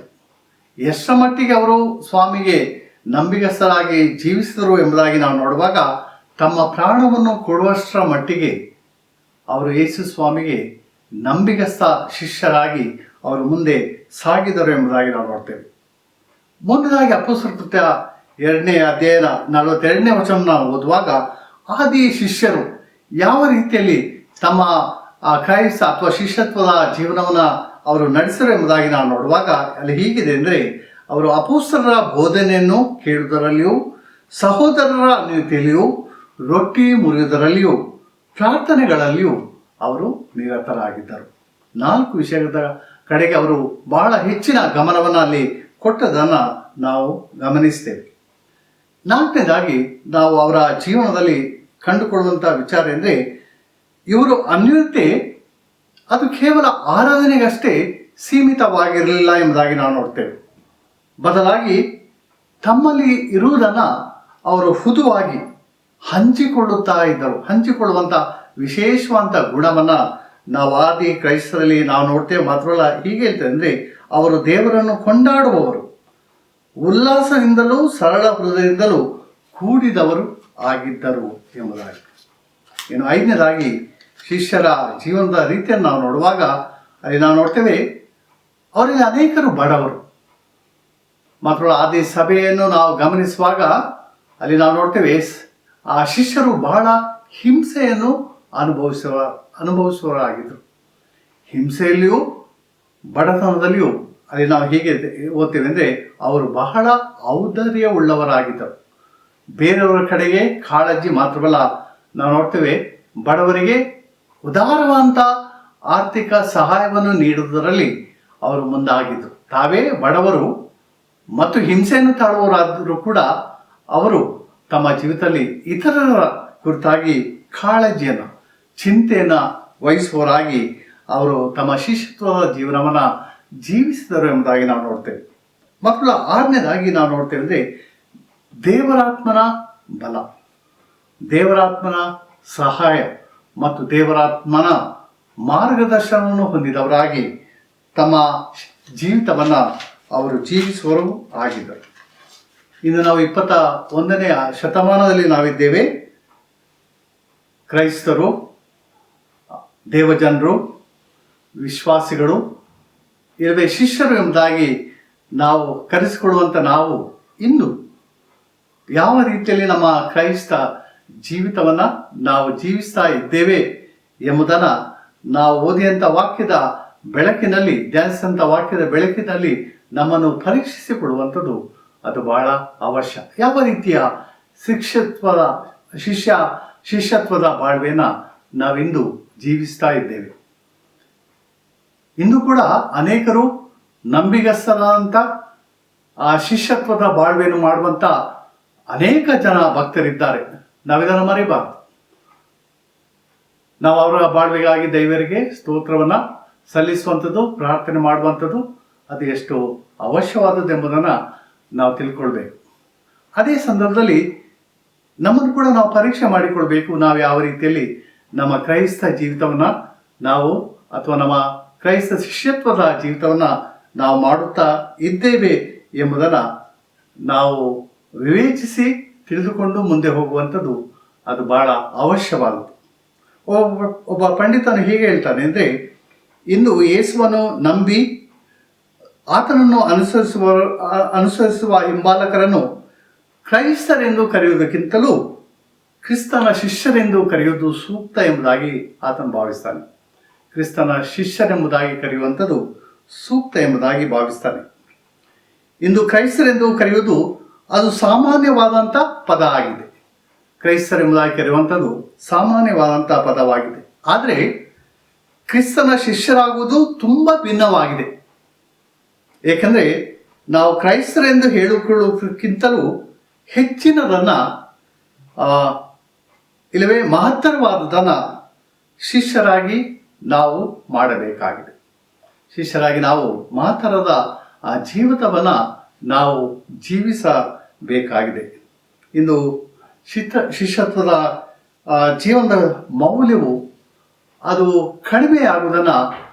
ಎಷ್ಟರ ಮಟ್ಟಿಗೆ ಅವರು ಸ್ವಾಮಿಗೆ ನಂಬಿಗಸ್ತರಾಗಿ ಜೀವಿಸಿದರು ಎಂಬುದಾಗಿ ನಾವು ನೋಡುವಾಗ ತಮ್ಮ ಪ್ರಾಣವನ್ನು ಕೊಡುವಷ್ಟರ ಮಟ್ಟಿಗೆ ಅವರು ಯೇಸು ಸ್ವಾಮಿಗೆ ನಂಬಿಗಸ್ತ ಶಿಷ್ಯರಾಗಿ ಅವರು ಮುಂದೆ ಸಾಗಿದರು ಎಂಬುದಾಗಿ ನಾವು ನೋಡ್ತೇವೆ. ಮುಂದಿನದಾಗಿ ಅಪೊಸ್ತಲರ ಕೃತ್ಯ 2ನೇ ಅಧ್ಯಾಯದ 42ನೇ ವಚನ ನಾವು ಓದುವಾಗ ಆದಿ ಶಿಷ್ಯರು ಯಾವ ರೀತಿಯಲ್ಲಿ ತಮ್ಮ ಕ್ರೈಸ್ತ ಅಥವಾ ಶಿಷ್ಯತ್ವದ ಜೀವನವನ್ನು ಅವರು ನಡೆಸರು ಎಂಬುದಾಗಿ ನಾವು ನೋಡುವಾಗ ಅಲ್ಲಿ ಹೀಗಿದೆ ಅಂದರೆ, ಅವರು ಅಪೊಸ್ತಲರ ಬೋಧನೆಯನ್ನು ಕೇಳುವುದರಲ್ಲಿಯೂ, ಸಹೋದರರ ನೀತಿಯಲ್ಲಿಯೂ, ರೊಟ್ಟಿ ಮುರಿಯುವುದರಲ್ಲಿಯೂ, ಪ್ರಾರ್ಥನೆಗಳಲ್ಲಿಯೂ ಅವರು ನಿರತರಾಗಿದ್ದರು. 4 ವಿಷಯದ ಕಡೆಗೆ ಅವರು ಬಹಳ ಹೆಚ್ಚಿನ ಗಮನವನ್ನು ಅಲ್ಲಿ ಕೊಟ್ಟದನ್ನು ನಾವು ಗಮನಿಸ್ತೇವೆ. 4ನೇದಾಗಿ ನಾವು ಅವರ ಜೀವನದಲ್ಲಿ ಕಂಡುಕೊಳ್ಳುವಂಥ ವಿಚಾರ ಎಂದರೆ, ಇವರು ಅನ್ಯೋನ್ಯತೆ ಅದು ಕೇವಲ ಆರಾಧನೆಗಷ್ಟೇ ಸೀಮಿತವಾಗಿರಲಿಲ್ಲ ಎಂಬುದಾಗಿ ನಾವು ನೋಡ್ತೇವೆ. ಬದಲಾಗಿ ತಮ್ಮಲ್ಲಿ ಇರುವುದನ್ನು ಅವರು ಹುದುವಾಗಿ ಹಂಚಿಕೊಳ್ಳುತ್ತಾ ಇದ್ದರು. ಹಂಚಿಕೊಳ್ಳುವಂಥ ವಿಶೇಷವಾದ ಗುಣವನ್ನು ನಾವು ಆದಿ ಕ್ರೈಸ್ತರಲ್ಲಿ ನಾವು ನೋಡ್ತೇವೆ. ಮಾತ್ರವಲ್ಲ, ಹೀಗೆ ಹೇಳ್ತೇವೆ ಅಂದರೆ, ಅವರು ದೇವರನ್ನು ಕೊಂಡಾಡುವವರು, ಉಲ್ಲಾಸದಿಂದಲೂ ಸರಳ ಹೃದಯದಿಂದಲೂ ಕೂಡಿದವರು ಆಗಿದ್ದರು ಎಂಬುದಾಗಿ. ಇನ್ನು 5ನೇದಾಗಿ ಶಿಷ್ಯರ ಜೀವನದ ರೀತಿಯನ್ನು ನಾವು ನೋಡುವಾಗ ಅಲ್ಲಿ ನಾವು ನೋಡ್ತೇವೆ, ಅವರಲ್ಲಿ ಅನೇಕರು ಬಡವರು. ಮಾತ್ರ ಆದಿ ಸಭೆಯನ್ನು ನಾವು ಗಮನಿಸುವಾಗ ಅಲ್ಲಿ ನಾವು ನೋಡ್ತೇವೆ, ಆ ಶಿಷ್ಯರು ಬಹಳ ಹಿಂಸೆಯನ್ನು ಅನುಭವಿಸುವವರಾಗಿದ್ದರು. ಹಿಂಸೆಯಲ್ಲಿಯೂ ಬಡತನದಲ್ಲಿಯೂ ಅಲ್ಲಿ ನಾವು ಹೀಗೆ ಓದ್ತೇವೆ ಅಂದರೆ, ಅವರು ಬಹಳ ಔದಾರ್ಯವುಳ್ಳವರಾಗಿದ್ದರು. ಬೇರೆಯವರ ಕಡೆಗೆ ಕಾಳಜಿ ಮಾತ್ರವಲ್ಲ, ನಾವು ನೋಡ್ತೇವೆ ಬಡವರಿಗೆ ಉದಾರವಾದಂಥ ಆರ್ಥಿಕ ಸಹಾಯವನ್ನು ನೀಡುವುದರಲ್ಲಿ ಅವರು ಮುಂದಾಗಿದ್ದರು. ತಾವೇ ಬಡವರು ಮತ್ತು ಹಿಂಸೆಯನ್ನು ತಾಳುವವರಾದರೂ ಕೂಡ ಅವರು ತಮ್ಮ ಜೀವಿತದಲ್ಲಿ ಇತರರ ಕುರಿತಾಗಿ ಕಾಳಜಿಯನ್ನು, ಚಿಂತೆಯನ್ನು ವಹಿಸುವವರಾಗಿ ಅವರು ತಮ್ಮ ಶಿಷ್ಯತ್ವದ ಜೀವನವನ್ನು ಜೀವಿಸಿದರು ಎಂಬುದಾಗಿ ನಾವು ನೋಡ್ತೇವೆ. ಮತ್ತು 6ನೇದಾಗಿ ನಾವು ನೋಡ್ತೇವೆ ಅಂದರೆ, ದೇವರಾತ್ಮನ ಬಲ, ದೇವರಾತ್ಮನ ಸಹಾಯ ಮತ್ತು ದೇವರಾತ್ಮನ ಮಾರ್ಗದರ್ಶನವನ್ನು ಹೊಂದಿದವರಾಗಿ ತಮ್ಮ ಜೀವಿತವನ್ನು ಅವರು ಜೀವಿಸುವರು ಆಗಿದ್ದರು. ಇನ್ನು ನಾವು 21ನೇ ಶತಮಾನದಲ್ಲಿ ನಾವಿದ್ದೇವೆ. ಕ್ರೈಸ್ತರು, ದೇವಜನರು, ವಿಶ್ವಾಸಿಗಳು, ಇಲ್ಲವೇ ಶಿಷ್ಯರು ಎಂಬುದಾಗಿ ನಾವು ಕರೆಸಿಕೊಳ್ಳುವಂಥ ನಾವು ಇಂದು ಯಾವ ರೀತಿಯಲ್ಲಿ ನಮ್ಮ ಕ್ರೈಸ್ತ ಜೀವಿತವನ್ನು ನಾವು ಜೀವಿಸ್ತಾ ಇದ್ದೇವೆ ಎಂಬುದನ್ನು ನಾವು ಓದಿದಂಥ ವಾಕ್ಯದ ಬೆಳಕಿನಲ್ಲಿ, ಧ್ಯಾನಿಸಿದಂಥ ವಾಕ್ಯದ ಬೆಳಕಿನಲ್ಲಿ ನಮ್ಮನ್ನು ಪರೀಕ್ಷಿಸಿಕೊಡುವಂಥದ್ದು ಅದು ಬಹಳ ಅವಶ್ಯ. ಯಾವ ರೀತಿಯ ಶಿಷ್ಯತ್ವದ ಬಾಳ್ವೆಯನ್ನು ನಾವಿಂದು ಜೀವಿಸ್ತಾ ಇದ್ದೇವೆ. ಇಂದು ಕೂಡ ಅನೇಕರು ನಂಬಿಗಸ್ತರಾದಂಥ ಆ ಶಿಷ್ಯತ್ವದ ಬಾಳ್ವೆಯನ್ನು ಮಾಡುವಂಥ ಅನೇಕ ಜನ ಭಕ್ತರಿದ್ದಾರೆ. ನಾವಿದನ್ನು ಮರಿಬಾರದು. ನಾವು ಅವರ ಬಾಳ್ವೆಗಾಗಿ ದೇವರಿಗೆ ಸ್ತೋತ್ರವನ್ನು ಸಲ್ಲಿಸುವಂಥದ್ದು, ಪ್ರಾರ್ಥನೆ ಮಾಡುವಂಥದ್ದು ಅದು ಎಷ್ಟು ಅವಶ್ಯವಾದದ್ದು ಎಂಬುದನ್ನು ನಾವು ತಿಳ್ಕೊಳ್ಬೇಕು. ಅದೇ ಸಂದರ್ಭದಲ್ಲಿ ನಮ್ಮನ್ನು ಕೂಡ ನಾವು ಪರೀಕ್ಷೆ ಮಾಡಿಕೊಳ್ಬೇಕು. ನಾವು ಯಾವ ರೀತಿಯಲ್ಲಿ ನಮ್ಮ ಕ್ರೈಸ್ತ ಜೀವಿತವನ್ನು ನಾವು ಅಥವಾ ನಮ್ಮ ಕ್ರೈಸ್ತ ಶಿಷ್ಯತ್ವದ ಜೀವಿತವನ್ನು ನಾವು ಮಾಡುತ್ತಾ ಇದ್ದೇವೆ ಎಂಬುದನ್ನು ನಾವು ವಿವೇಚಿಸಿ ತಿಳಿದುಕೊಂಡು ಮುಂದೆ ಹೋಗುವಂಥದ್ದು ಅದು ಬಹಳ ಅವಶ್ಯವಾದದ್ದು. ಒಬ್ಬ ಪಂಡಿತನು ಹೀಗೆ ಹೇಳ್ತಾನೆ ಅಂದರೆ, ಇಂದು ಯೇಸುವನ್ನು ನಂಬಿ ಆತನನ್ನು ಅನುಸರಿಸುವ ಹಿಂಬಾಲಕರನ್ನು ಕ್ರೈಸ್ತರೆಂದು ಕರೆಯುವುದಕ್ಕಿಂತಲೂ ಕ್ರಿಸ್ತನ ಶಿಷ್ಯರೆಂದು ಕರೆಯುವುದು ಸೂಕ್ತ ಎಂಬುದಾಗಿ ಆತನು ಭಾವಿಸ್ತಾನೆ. ಕ್ರಿಸ್ತನ ಶಿಷ್ಯರೆಂಬುದಾಗಿ ಕರೆಯುವಂಥದ್ದು ಸೂಕ್ತ ಎಂಬುದಾಗಿ ಭಾವಿಸ್ತಾನೆ. ಇಂದು ಕ್ರೈಸ್ತರೆಂದು ಕರೆಯುವುದು ಅದು ಸಾಮಾನ್ಯವಾದಂಥ ಪದ ಆಗಿದೆ. ಕ್ರೈಸ್ತರೆಂಬುದಾಗಿ ಕರೆಯುವಂಥದ್ದು ಸಾಮಾನ್ಯವಾದಂಥ ಪದವಾಗಿದೆ. ಆದರೆ ಕ್ರಿಸ್ತನ ಶಿಷ್ಯರಾಗುವುದು ತುಂಬ ಭಿನ್ನವಾಗಿದೆ. ಏಕೆಂದರೆ ನಾವು ಕ್ರೈಸ್ತರೆಂದು ಹೇಳಿಕೊಳ್ಳುವುದಕ್ಕಿಂತಲೂ ಹೆಚ್ಚಿನದನ್ನು ಇಲ್ಲವೇ ಮಹತ್ತರವಾದದನ್ನು ಶಿಷ್ಯರಾಗಿ ನಾವು ಮಾಡಬೇಕಾಗಿದೆ. ಶಿಷ್ಯರಾಗಿ ನಾವು ಮಹತ್ತರದ ಆ ಜೀವಿತವನ್ನು ನಾವು ಜೀವಿಸಬೇಕಾಗಿದೆ. ಇಂದು ಶಿಷ್ಯತ್ವದ ಜೀವನದ ಮೌಲ್ಯವು ಅದು ಕಡಿಮೆಯಾಗುವುದನ್ನು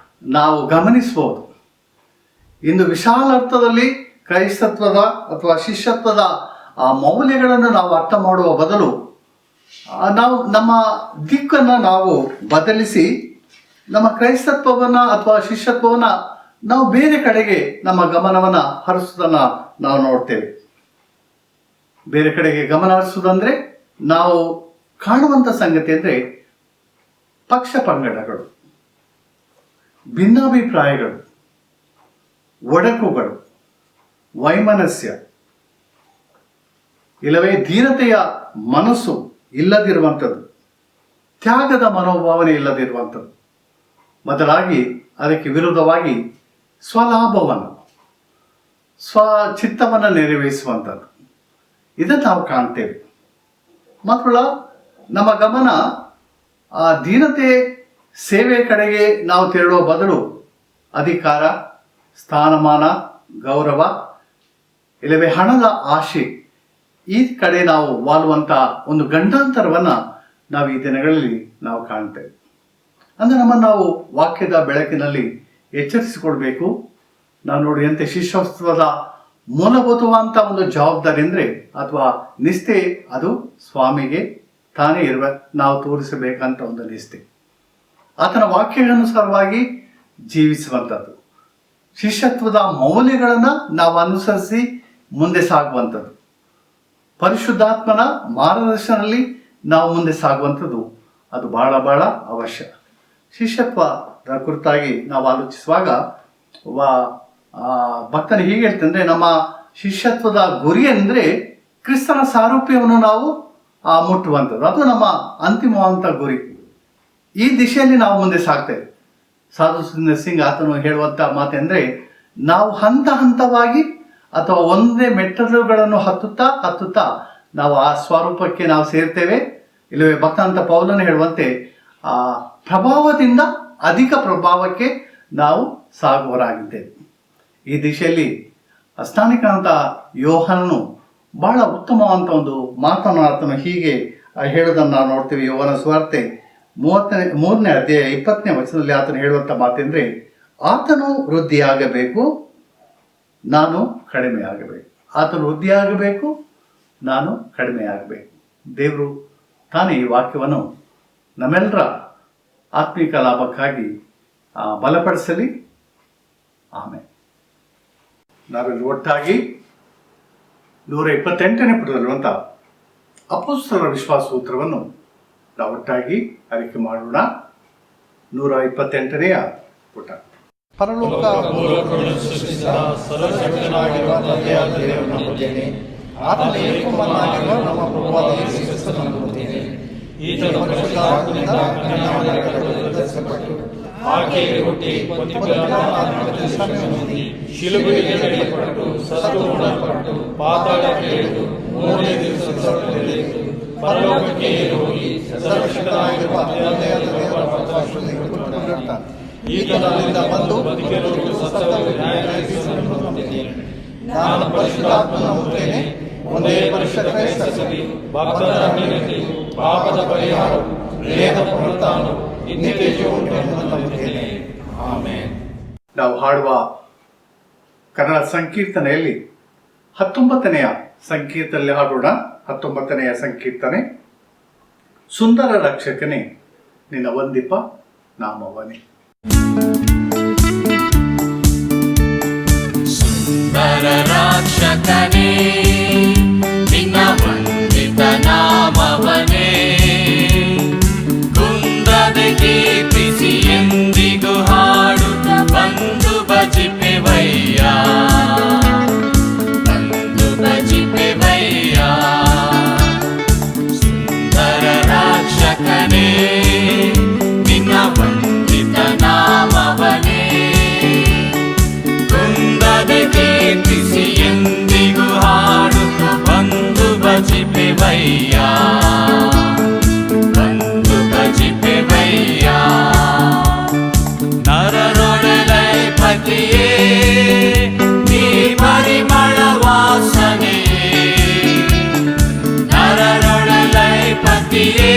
ನಾವು ಗಮನಿಸಬಹುದು. ಇಂದು ವಿಶಾಲ ಅರ್ಥದಲ್ಲಿ ಕ್ರೈಸ್ತತ್ವದ ಅಥವಾ ಶಿಷ್ಯತ್ವದ ಆ ಮೌಲ್ಯಗಳನ್ನು ನಾವು ಅರ್ಥ ಮಾಡುವ ಬದಲು ನಾವು ನಮ್ಮ ದಿಕ್ಕನ್ನು ನಾವು ಬದಲಿಸಿ ನಮ್ಮ ಕ್ರೈಸ್ತತ್ವವನ್ನು ಅಥವಾ ಶಿಷ್ಯತ್ವವನ್ನು ನಾವು ಬೇರೆ ಕಡೆಗೆ ನಮ್ಮ ಗಮನವನ್ನು ಹರಿಸುವುದನ್ನು ನಾವು ನೋಡ್ತೇವೆ. ಬೇರೆ ಕಡೆಗೆ ಗಮನ ಹರಿಸುವುದಂದರೆ ನಾವು ಕಾಣುವಂಥ ಸಂಗತಿ ಅಂದರೆ ಪಕ್ಷ ಪಂಗಡಗಳು, ಭಿನ್ನಾಭಿಪ್ರಾಯಗಳು, ಒಡಕುಗಳು, ವೈಮನಸ್ಯ ಇಲ್ಲವೇ ಧೀರತೆಯ ಮನಸ್ಸು ಇಲ್ಲದಿರುವಂಥದ್ದು, ತ್ಯಾಗದ ಮನೋಭಾವನೆ ಇಲ್ಲದಿರುವಂಥದ್ದು. ಬದಲಾಗಿ ಅದಕ್ಕೆ ವಿರುದ್ಧವಾಗಿ ಸ್ವಲಾಭವನ್ನು, ಸ್ವಚಿತ್ತವನ್ನು ನೆರವೇರಿಸುವಂಥದ್ದು, ಇದನ್ನು ನಾವು ಕಾಣ್ತೇವೆ. ಮಾತ್ರ ನಮ್ಮ ಗಮನ ಆ ದೀನತೆ ಸೇವೆ ಕಡೆಗೆ ನಾವು ತೆರಳುವ ಬದಲು ಅಧಿಕಾರ, ಸ್ಥಾನಮಾನ, ಗೌರವ ಇಲ್ಲವೇ ಹಣದ ಆಶೆ ಈ ಕಡೆ ನಾವು ವಾಲುವಂಥ ಒಂದು ಗಂಡಾಂತರವನ್ನು ನಾವು ಈ ದಿನಗಳಲ್ಲಿ ನಾವು ಕಾಣ್ತೇವೆ. ಅಂದರೆ ನಮ್ಮನ್ನು ನಾವು ವಾಕ್ಯದ ಬೆಳಕಿನಲ್ಲಿ ಎಚ್ಚರಿಸಿಕೊಳ್ಬೇಕು. ನಾವು ನೋಡಿ ಅಂತೆ ಶಿಷ್ಯತ್ವದ ಮೂಲಭೂತವಾದಂಥ ಒಂದು ಜವಾಬ್ದಾರಿ ಅಂದರೆ ಅಥವಾ ನಿಷ್ಠೆ, ಅದು ಸ್ವಾಮಿಗೆ ತಾನೇ ನಾವು ತೋರಿಸಬೇಕಂತ ಒಂದು ನಿಷ್ಠೆ, ಆತನ ವಾಕ್ಯಾನುಸಾರವಾಗಿ ಜೀವಿಸುವಂಥದ್ದು, ಶಿಷ್ಯತ್ವದ ಮೌಲ್ಯಗಳನ್ನು ನಾವು ಅನುಸರಿಸಿ ಮುಂದೆ ಸಾಗುವಂಥದ್ದು, ಪರಿಶುದ್ಧಾತ್ಮನ ಮಾರ್ಗದರ್ಶನದಲ್ಲಿ ನಾವು ಮುಂದೆ ಸಾಗುವಂಥದ್ದು ಅದು ಬಹಳ ಬಹಳ ಅವಶ್ಯ. ಶಿಷ್ಯತ್ವದ ಕುರಿತಾಗಿ ನಾವು ಆಲೋಚಿಸುವಾಗ ಭಕ್ತನು ಹೀಗೆ ಹೇಳ್ತಂದ್ರೆ, ನಮ್ಮ ಶಿಷ್ಯತ್ವದ ಗುರಿ ಅಂದರೆ ಕ್ರಿಸ್ತನ ಸಾರೂಪ್ಯವನ್ನು ನಾವು ಮುಟ್ಟುವಂಥದ್ದು, ಅದು ನಮ್ಮ ಅಂತಿಮವಾದಂಥ ಗುರಿ. ಈ ದಿಶೆಯಲ್ಲಿ ನಾವು ಮುಂದೆ ಸಾಗ್ತೇವೆ. ಸಾಧು ಸುಂದರ್ ಸಿಂಗ್ ಆತನು ಹೇಳುವಂಥ ಮಾತೆಂದರೆ, ನಾವು ಹಂತ ಹಂತವಾಗಿ ಅಥವಾ ಒಂದೇ ಮೆಟ್ಟಲುಗಳನ್ನು ಹತ್ತುತ್ತಾ ನಾವು ಆ ಸ್ವರೂಪಕ್ಕೆ ನಾವು ಸೇರ್ತೇವೆ. ಇಲ್ಲವೇ ಭಕ್ತಾಂತ ಪೌಲನು ಹೇಳುವಂತೆ ಆ ಪ್ರಭಾವದಿಂದ ಅಧಿಕ ಪ್ರಭಾವಕ್ಕೆ ನಾವು ಸಾಗುವರಾಗಿದ್ದೇವೆ. ಈ ದಿಶೆಯಲ್ಲಿ ಅಸ್ತಾನಿಕನಂತ ಯೋಹಾನನು ಬಹಳ ಉತ್ತಮವಾದಂಥ ಒಂದು ಮಾತನ್ನು ಆತನು ಹೀಗೆ ಹೇಳೋದನ್ನು ನಾವು ನೋಡ್ತೀವಿ. ಯೋಹಾನ ಸುವಾರ್ತೆ 3ನೇ ಅಧ್ಯಾಯ 20ನೇ ವಚನದಲ್ಲಿ ಆತನು ಹೇಳುವಂಥ ಮಾತೆಂದರೆ, ಆತನು ವೃದ್ಧಿಯಾಗಬೇಕು, ನಾನು ಕಡಿಮೆ ಆಗಬೇಕು. ಆತನು ವೃದ್ಧಿಯಾಗಬೇಕು, ನಾನು ಕಡಿಮೆ ಆಗಬೇಕು. ದೇವರು ತಾನೇ ಈ ವಾಕ್ಯವನ್ನು ನಮ್ಮೆಲ್ಲರ ಆತ್ಮಿಕ ಲಾಭಕ್ಕಾಗಿ ಬಲಪಡಿಸಲಿ. ಆಮೇಲೆ ನಾವೆಲ್ಲ ಒಟ್ಟಾಗಿ 128ನೇ ಪುಟದಲ್ಲಿರುವಂಥ ಅಪೊಸ್ತಲರ ವಿಶ್ವಾಸ ಸೂತ್ರವನ್ನು ನಾವು ಒಟ್ಟಾಗಿ ಅರಿಕೆ ಮಾಡೋಣ. 128ನೇ ಪುಟ. ಪರಲೋಕ ಮೂಲಗಳನ್ನು ಸೃಷ್ಟಿಸಿದ ಸರ್ವಶಕ್ತನಾಗಿರುವ ತಂದೆಯಾದ ದೇವರನ್ನು ನಂಬುತ್ತೇನೆ. ಆತನ ಏಕಮಗನಾಗಿರುವ ನಮ್ಮ ಪ್ರಭುವಾದ ಯೇಸು ಕ್ರಿಸ್ತನನ್ನು ನಂಬುತ್ತೇನೆ. ಈತನು ಪರಿಶುದ್ಧಾತ್ಮನಿಂದ ಕನ್ಯಾಮರಿಯಳಲ್ಲಿ ಧರಿಸಲ್ಪಟ್ಟು ಆಕೆಯಲ್ಲಿ ಹುಟ್ಟಿ ಪೊಂತಿಯ ಪಿಲಾತನ ಶ್ರಮೆ ಹೊಂದಿ ಶಿಲುಬೆಗೆ ಎಳೆಯಲ್ಪಟ್ಟು ಸತ್ತು ಹೂಣಲ್ಪಟ್ಟು ಪಾತಾಳಕ್ಕೆ ಇಳಿದು 3ನೇ ದಿವಸ ಸತ್ತುಳಿದು ಪರಲೋಕಕ್ಕೆ ಏರಿ ಹೋಗಿ ಸರ್ವಶಕ್ತನಾಗಿರುವ ತಂದೆಯಾದ ದೇವರ ಪರಮಾತ್ಮನಿಗೆ ಕುಳಿತುಕೊಂಡಿರುತ್ತಾನೆ. ಈತನಿಂದ ಬಂದು ಬದುಕಿರುವವರಿಗೂ ಸತ್ತವರಿಗೂ ನ್ಯಾಯ ತೀರಿಸುವುದನ್ನು ನಂಬುತ್ತೇನೆ. ನಾನು ಪರಿಶುದ್ಧಾತ್ಮನನ್ನು ನಂಬುತ್ತೇನೆ. ಒಂದೇ ಪರಿಶುದ್ಧ ಕ್ರೈಸ್ತ ಸಭೆ, ಭಕ್ತರ ಅನ್ಯತೆಯು, ಪಾಪದ ಪರಿಹಾರವು, ದೇಹದ ಪುನರುತ್ಥಾನವು, ನಿತ್ಯ ಜೀವವನ್ನು ನಂಬುತ್ತೇನೆ. ಆಮೆನ್. ನಾವು ಹಾಡುವ ಕನ್ನಡ ಸಂಕೀರ್ತನೆಯಲ್ಲಿ 19ನೇ ಸಂಕೀರ್ತನೆಯಲ್ಲಿ ಹಾಡೋಣ. 19ನೇ ಸಂಕೀರ್ತನೆ. ಸುಂದರ ರಕ್ಷಕನೇ ನಿನ್ನ ವಂದಿಪ ನಾಮವನೇ. ಸುಂದರ ರಕ್ಷಕನೇ ನಿನ್ನ ವಂದಿತ ನಾಮವನೇ, ಕುಂದದೆ ಕೀರ್ತಿಸಿ ಎಂದಿಗೂ ಹಾಡುತ್ತ ಬಂದು ಭಜಿಪೆವಯ್ಯ, ಬಂದು ಭಜಿಪೆವಯ್ಯ. ಸುಂದರ ರಕ್ಷಕನೇ ನಿನ್ನ ವಂದಿತ ನಾಮವನೇ, ಕುಂದದೆ ಕೀರ್ತಿಸಿ ಎಂದಿಗೂ ಹಾಡುತ್ತ ಬಂದು ಭಜಿಪೆವಯ್ಯ, ಬಂದು ಭಜಿಪೆವಯ್ಯ. ನರರೊಡಲೈ ಪತಿಯೇ ನೀ ಪರಿಮಳ ವಾಸನೆಯೇ, ನರರೊಡಲೈ ಪತಿಯೇ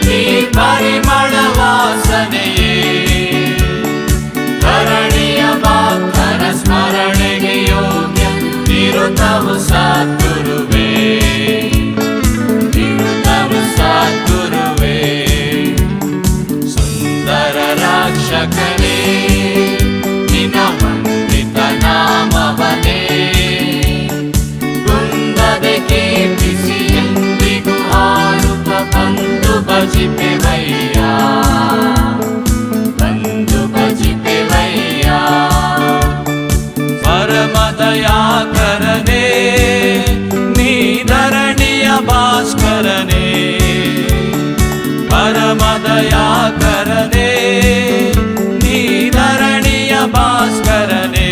ನೀ ಪರಿಮಳ ವಾಸನೆಯೇ. ಧರಣಿಯ ಭಕ್ತರ ಸ್ಮರಣೆಗೆ ಯೋಗ್ಯ ನಿರುತವು ಸದ್ಗುರುವೇ, ನಿರುತವು ಸದ್ಗುರುವೇ. ಸುಂದರ ರಕ್ಷಕನೇ ನಿನ್ನ ವಂದಿತ ನಾಮವನೇ, ಕುಂದದೆ ಕೀರ್ತಿಸಿ ಎಂದಿಗೂ ಹಾಡುತ್ತ ಬಂದು ಭಜಿಪೆವಯ್ಯ, ಬಂದು ಭಜಿಪೆವಯ್ಯ. ಪರಮದಯ ಭಾಸ್ಕರನೇ ಪರಮದಯಾಕರನೇ ನೀ ಧರಣಿಯ ಭಾಸ್ಕರನೇ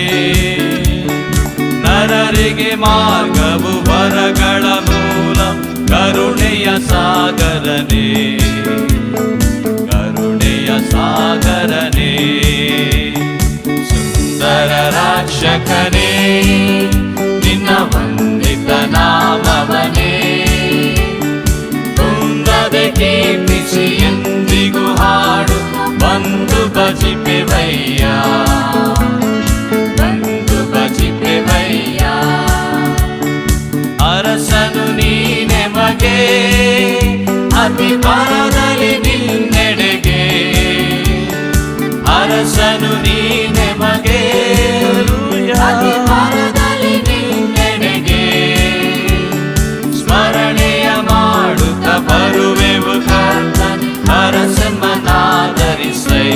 ನರರಿಗೆ ಮಾರ್ಗವು ವರಗಳ ಮೂಲ ಕರುಣೆಯ ಸಾಗರನೇ ಕರುಣೆಯ ಸಾಗರನೇ ಸುಂದರ ರಕ್ಷಕನೇ ನಿನ್ನ ವಂದಿತ ನಾಮವನೇ ಕುಂದದೆ ಕೀರ್ತಿಸಿ ಎಂದಿಗೂ ಹಾಡು ಬಂದು ಭಜಿಪೆವಯ್ಯ ಬಂದು ಭಜಿಪೆವಯ್ಯ ಅರಸನು ನೀನೆ ಮಗೆ ಅತಿ ಪರದಲ್ಲಿ ನಿನ್ನೆಡೆಗೆ ಅರಸನು ನೀನೆ ಮಗೆ ಅತಿ ಪರದಲ್ಲಿ ನಿನ್ನೆಡೆಗೆ ಸ್ಮರಣೆಯ ಮಾಡುತ್ತ ಬರುವೆವು ಕರ್ತನೆ ಅರಸಮ್ಮನಾದರಿಸೈ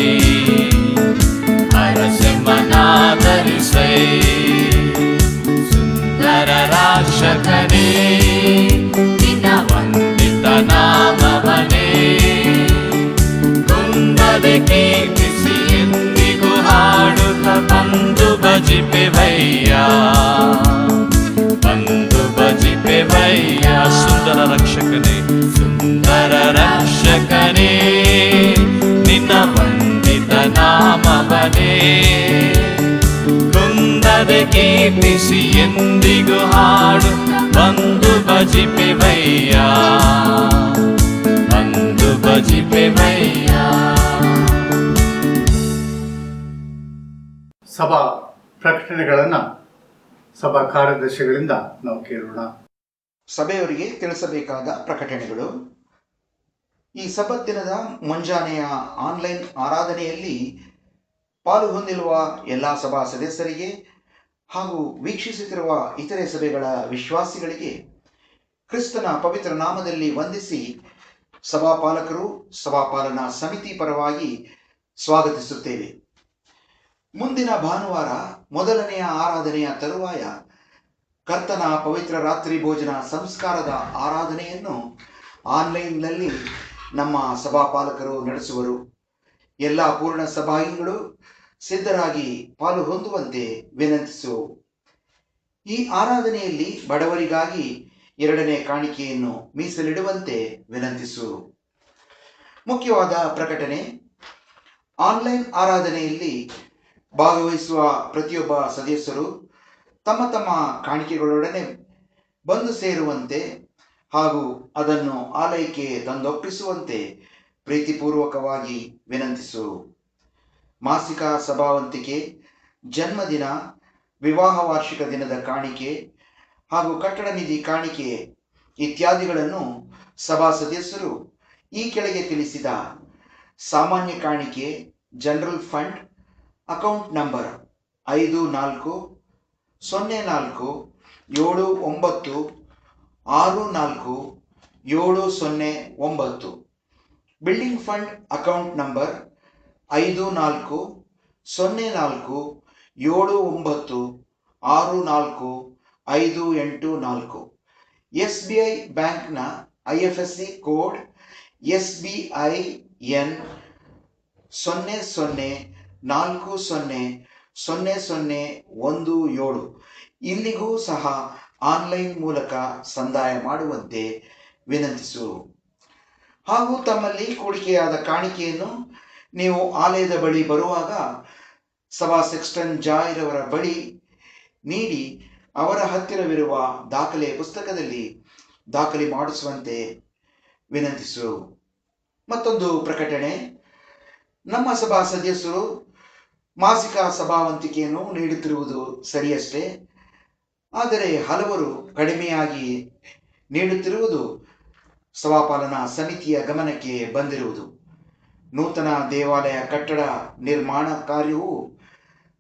ಅರಸಮ್ಮನಾದರಿಸೈ ಸುಂದರ ರಕ್ಷಕನೇ ನಿನ್ನ ವಂದಿತ ನಾಮವನೇ ಕುಂದದೆ ಕೀರ್ತಿಸಿ ಎಂದಿಗೂ ಹಾಡುತ್ತ ಬಂದು ಭಜಿಪೆವಯ್ಯ ಬಂದು ಭಜಿಪೆವಯ್ಯ ಸುಂದರ ರಕ್ಷಕನೇ ಸುಂದರ ರಕ್ಷಕನೇ ನಿನ್ನ ವಂದಿತ ನಾಮವನೇ ಕುಂದದೆ ಕೀರ್ತಿಸಿ ಎಂದಿಗೂ ಹಾಡು ಬಂದು ಭಜಿಪೆವಯ್ಯ ಬಂದು ಭಜಿಪೆವಯ್ಯ. ಸಭಾ ಪ್ರಕಟಣೆಗಳನ್ನು ಸಭಾ ಕಾರ್ಯದರ್ಶಿಗಳಿಂದ ನಾವು ಕೇಳೋಣ. ಸಭೆಯವರಿಗೆ ತಿಳಿಸಬೇಕಾದ ಪ್ರಕಟಣೆಗಳು. ಈ ಸಬ್ಬತ್ ದಿನದ ಮುಂಜಾನೆಯ ಆನ್ಲೈನ್ ಆರಾಧನೆಯಲ್ಲಿ ಪಾಲು ಹೊಂದಿರುವ ಎಲ್ಲ ಸಭಾ ಸದಸ್ಯರಿಗೆ ಹಾಗೂ ವೀಕ್ಷಿಸುತ್ತಿರುವ ಇತರೆ ಸಭೆಗಳ ವಿಶ್ವಾಸಿಗಳಿಗೆ ಕ್ರಿಸ್ತನ ಪವಿತ್ರ ನಾಮದಲ್ಲಿ ವಂದಿಸಿ ಸಭಾಪಾಲಕರು ಸಭಾಪಾಲನಾ ಸಮಿತಿ ಪರವಾಗಿ ಸ್ವಾಗತಿಸುತ್ತೇವೆ. ಮುಂದಿನ ಭಾನುವಾರ ಮೊದಲನೆಯ ಆರಾಧನೆಯ ತರುವಾಯ ಕರ್ತನ ಪವಿತ್ರ ರಾತ್ರಿ ಭೋಜನ ಸಂಸ್ಕಾರದ ಆರಾಧನೆಯನ್ನು ಆನ್ಲೈನ್ನಲ್ಲಿ ನಮ್ಮ ಸಭಾಪಾಲಕರು ನಡೆಸುವರು. ಎಲ್ಲ ಪೂರ್ಣ ಸಭಾಯಿಗಳು ಸಿದ್ಧರಾಗಿ ಪಾಲು ಹೊಂದುವಂತೆ ವಿನಂತಿಸುವು. ಈ ಆರಾಧನೆಯಲ್ಲಿ ಬಡವರಿಗಾಗಿ 2ನೇ ಕಾಣಿಕೆಯನ್ನು ಮೀಸಲಿಡುವಂತೆ ವಿನಂತಿಸು. ಮುಖ್ಯವಾದ ಪ್ರಕಟಣೆ. ಆನ್ಲೈನ್ ಆರಾಧನೆಯಲ್ಲಿ ಭಾಗವಹಿಸುವ ಪ್ರತಿಯೊಬ್ಬ ಸದಸ್ಯರು ತಮ್ಮ ತಮ್ಮ ಕಾಣಿಕೆಗಳೊಡನೆ ಬಂದು ಸೇರುವಂತೆ ಹಾಗೂ ಅದನ್ನು ಆಲಯಕ್ಕೆ ತಂದೊಪ್ಪಿಸುವಂತೆ ಪ್ರೀತಿಪೂರ್ವಕವಾಗಿ ವಿನಂತಿಸು. ಮಾಸಿಕ ಸಭಾವಂತಿಕೆ, ಜನ್ಮದಿನ, ವಿವಾಹ ವಾರ್ಷಿಕ ದಿನದ ಕಾಣಿಕೆ ಹಾಗೂ ಕಟ್ಟಡ ನಿಧಿ ಕಾಣಿಕೆ ಇತ್ಯಾದಿಗಳನ್ನು ಸಭಾ ಸದಸ್ಯರು ಈ ಕೆಳಗೆ ತಿಳಿಸಿದ ಸಾಮಾನ್ಯ ಕಾಣಿಕೆ, general fund, account number 5474646709, building fund account number 5474796454, SBI ಬ್ಯಾಂಕ್ನ IFSC ಕೋಡ್ SBIN 00400017. ಇಲ್ಲಿಗೂ ಸಹ ಆನ್ಲೈನ್ ಮೂಲಕ ಸಂದಾಯ ಮಾಡುವಂತೆ ವಿನಂತಿಸು. ಹಾಗೂ ತಮ್ಮಲ್ಲಿ ಕೂಡಿಕೆಯಾದ ಕಾಣಿಕೆಯನ್ನು ನೀವು ಆಲಯದ ಬಳಿ ಬರುವಾಗ ಸಭಾ ಸೆಕ್ಸ್ಟನ್ ಜಾಯ್ರವರ ಬಳಿ ನೀಡಿ ಅವರ ಹತ್ತಿರವಿರುವ ದಾಖಲೆ ಪುಸ್ತಕದಲ್ಲಿ ದಾಖಲೆ ಮಾಡಿಸುವಂತೆ ವಿನಂತಿಸು. ಮತ್ತೊಂದು ಪ್ರಕಟಣೆ. ನಮ್ಮ ಸಭಾ ಸದಸ್ಯರು ಮಾಸಿಕ ಸಭಾವಂತಿಕೆಯನ್ನು ನೀಡುತ್ತಿರುವುದು ಸರಿಯಷ್ಟೇ, ಆದರೆ ಹಲವರು ಕಡಿಮೆಯಾಗಿ ನೀಡುತ್ತಿರುವುದು ಸಭಾಪಾಲನಾ ಸಮಿತಿಯ ಗಮನಕ್ಕೆ ಬಂದಿರುವುದು. ನೂತನ ದೇವಾಲಯ ಕಟ್ಟಡ ನಿರ್ಮಾಣ ಕಾರ್ಯವು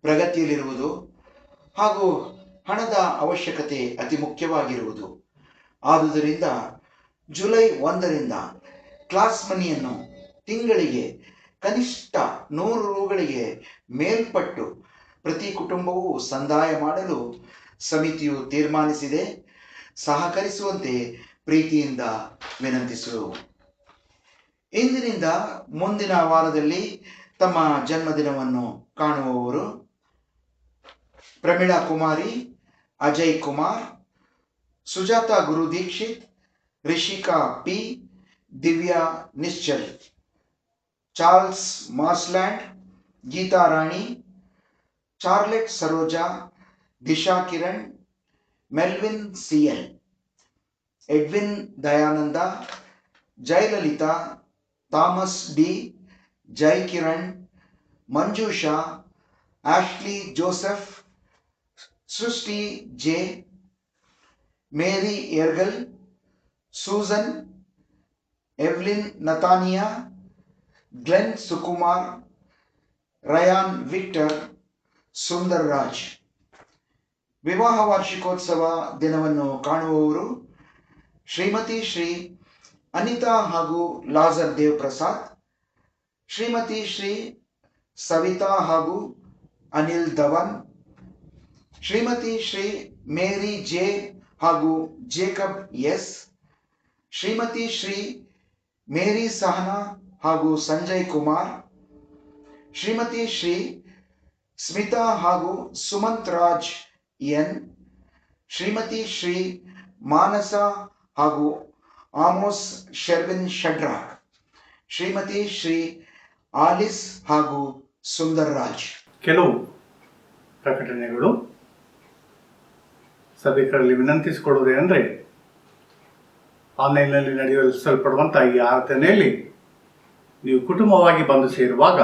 ಪ್ರಗತಿಯಲ್ಲಿರುವುದು ಹಾಗೂ ಹಣದ ಅವಶ್ಯಕತೆ ಅತಿ ಮುಖ್ಯವಾಗಿರುವುದು. ಆದುದರಿಂದ ಜುಲೈ 1ರಿಂದ ಕ್ಲಾಸ್ ಮನಿಯನ್ನು ತಿಂಗಳಿಗೆ ಕನಿಷ್ಠ 100 ರೂಗಳಿಗೆ ಮೇಲ್ಪಟ್ಟು ಪ್ರತಿ ಕುಟುಂಬವು ಸಂದಾಯ ಮಾಡಲು ಸಮಿತಿಯು ತೀರ್ಮಾನಿಸಿದೆ. ಸಹಕರಿಸುವಂತೆ ಪ್ರೀತಿಯಿಂದ ವಿನಂತಿಸುವೆವು. ಇಂದಿನಿಂದ ಮುಂದಿನ ವಾರದಲ್ಲಿ ತಮ್ಮ ಜನ್ಮದಿನವನ್ನು ಕಾಣುವವರು Pramila Kumari, Ajay Kumar, Sujata Guru Dixit, Rishika P, Divya Nischal, Charles Masland, Geetha Rani, Charlotte Saroja, Disha Kiran, Melvin CL, Edwin Dayananda, Jayalalitha, Thomas D, Jai Kiran, Manjusha, Ashley Joseph, Srishti J, Mary ಎರ್ಗಲ್, Susan, Evelyn Nathania, Glenn Sukumar, Ryan Victor, Sundar Raj. ವಿವಾಹ ವಾರ್ಷಿಕೋತ್ಸವ ದಿನವನ್ನು ಕಾಣುವವರು ಶ್ರೀಮತಿ ಶ್ರೀ ಅನಿತಾ ಹಾಗೂ ಲಾಜರ್ ದೇವ್ ಪ್ರಸಾದ್, ಶ್ರೀಮತಿ ಶ್ರೀ ಸವಿತಾ ಹಾಗೂ ಅನಿಲ್ ಧವನ್, ಶ್ರೀಮತಿ ಶ್ರೀ ಮೇರಿ ಜೆ ಹಾಗೂ ಜೇಕಬ್ ಎಸ್, ಶ್ರೀಮತಿ ಶ್ರೀ ಮೇರಿ ಸಹನಾ ಹಾಗೂ ಸಂಜಯ್ ಕುಮಾರ್, ಶ್ರೀಮತಿ ಶ್ರೀ ಸ್ಮಿತಾ ಹಾಗೂ ಸುಮಂತ್ ರಾಜ್ ಎನ್, ಶ್ರೀಮತಿ ಶ್ರೀ ಮಾನಸ ಹಾಗೂ ಆಮೋಸ್ ಶರ್ವಿನ್ ಶಡ್ರಾಕ್, ಶ್ರೀಮತಿ ಶ್ರೀ ಆಲಿಸ್ ಹಾಗೂ ಸುಂದರ್ ರಾಜ್. ಕೆಲವು ಪ್ರಕಟಣೆಗಳು. ಸಭಿಕರಲ್ಲಿ ವಿನಂತಿಸಿಕೊಳ್ಳುವುದೇನೆಂದರೆ, ಆನ್ಲೈನ್ನಲ್ಲಿ ನಡೆಸಲ್ಪಡುವಂಥ ಈ ಆರಾಧನೆಯಲ್ಲಿ ನೀವು ಕುಟುಂಬವಾಗಿ ಬಂದು ಸೇರುವಾಗ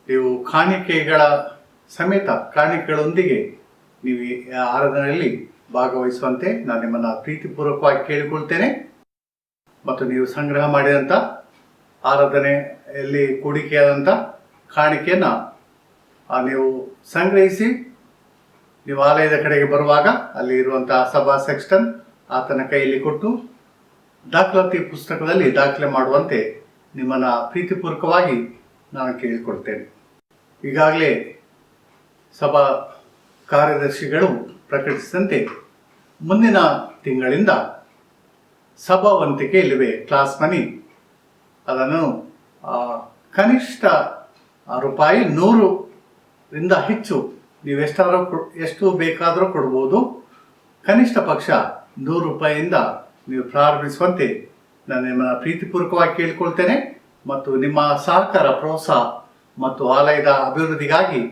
ನೀವು ಕಾಣಿಕೆಗಳ ಸಮೇತ ಕಾಣಿಕೆಗಳೊಂದಿಗೆ ನೀವು ಈ ಆರಾಧನೆಯಲ್ಲಿ ಭಾಗವಹಿಸುವಂತೆ ನಾನು ನಿಮ್ಮನ್ನು ಪ್ರೀತಿಪೂರ್ವಕವಾಗಿ ಕೇಳಿಕೊಳ್ತೇನೆ. ಮತ್ತು ನೀವು ಸಂಗ್ರಹ ಮಾಡಿದಂಥ ಆರಾಧನೆಯಲ್ಲಿ ಹೂಡಿಕೆಯಾದಂಥ ಕಾಣಿಕೆಯನ್ನು ನೀವು ಸಂಗ್ರಹಿಸಿ ನೀವು ಆಲಯದ ಕಡೆಗೆ ಬರುವಾಗ ಅಲ್ಲಿ ಇರುವಂಥ ಸಭಾ ಸೆಕ್ಸ್ಟನ್ ಆತನ ಕೈಯಲ್ಲಿ ಕೊಟ್ಟು ದಾಖಲಾತಿ ಪುಸ್ತಕದಲ್ಲಿ ದಾಖಲೆ ಮಾಡುವಂತೆ ನಿಮ್ಮನ್ನು ಪ್ರೀತಿಪೂರ್ವಕವಾಗಿ ನಾನು ಕೇಳಿಕೊಳ್ತೇನೆ. ಈಗಾಗಲೇ ಸಭಾ ಕಾರ್ಯದರ್ಶಿಗಳು ಪ್ರಕಟಿಸಿದಂತೆ ಮುಂದಿನ ತಿಂಗಳಿಂದ ಸಭಾವಂತಿಕೆ ಇಲ್ಲವೇ ಕ್ಲಾಸ್ ಮನಿ ಅದನ್ನು ಕನಿಷ್ಠ ರೂಪಾಯಿ 100ರಿಂದ ಹೆಚ್ಚು ನೀವು ಎಷ್ಟು ಬೇಕಾದರೂ ಕೊಡ್ಬೋದು. ಕನಿಷ್ಠ ಪಕ್ಷ 100 ರೂಪಾಯಿಯಿಂದ ನೀವು ಪ್ರಾರಂಭಿಸುವಂತೆ ನಾನು ನಿಮ್ಮನ್ನು ಪ್ರೀತಿಪೂರ್ವಕವಾಗಿ ಕೇಳಿಕೊಳ್ತೇನೆ. ಮತ್ತು ನಿಮ್ಮ ಸಹಕಾರ, ಪ್ರೋತ್ಸಾಹ ಮತ್ತು ಆಲಯದ ಅಭಿವೃದ್ಧಿಗಾಗಿ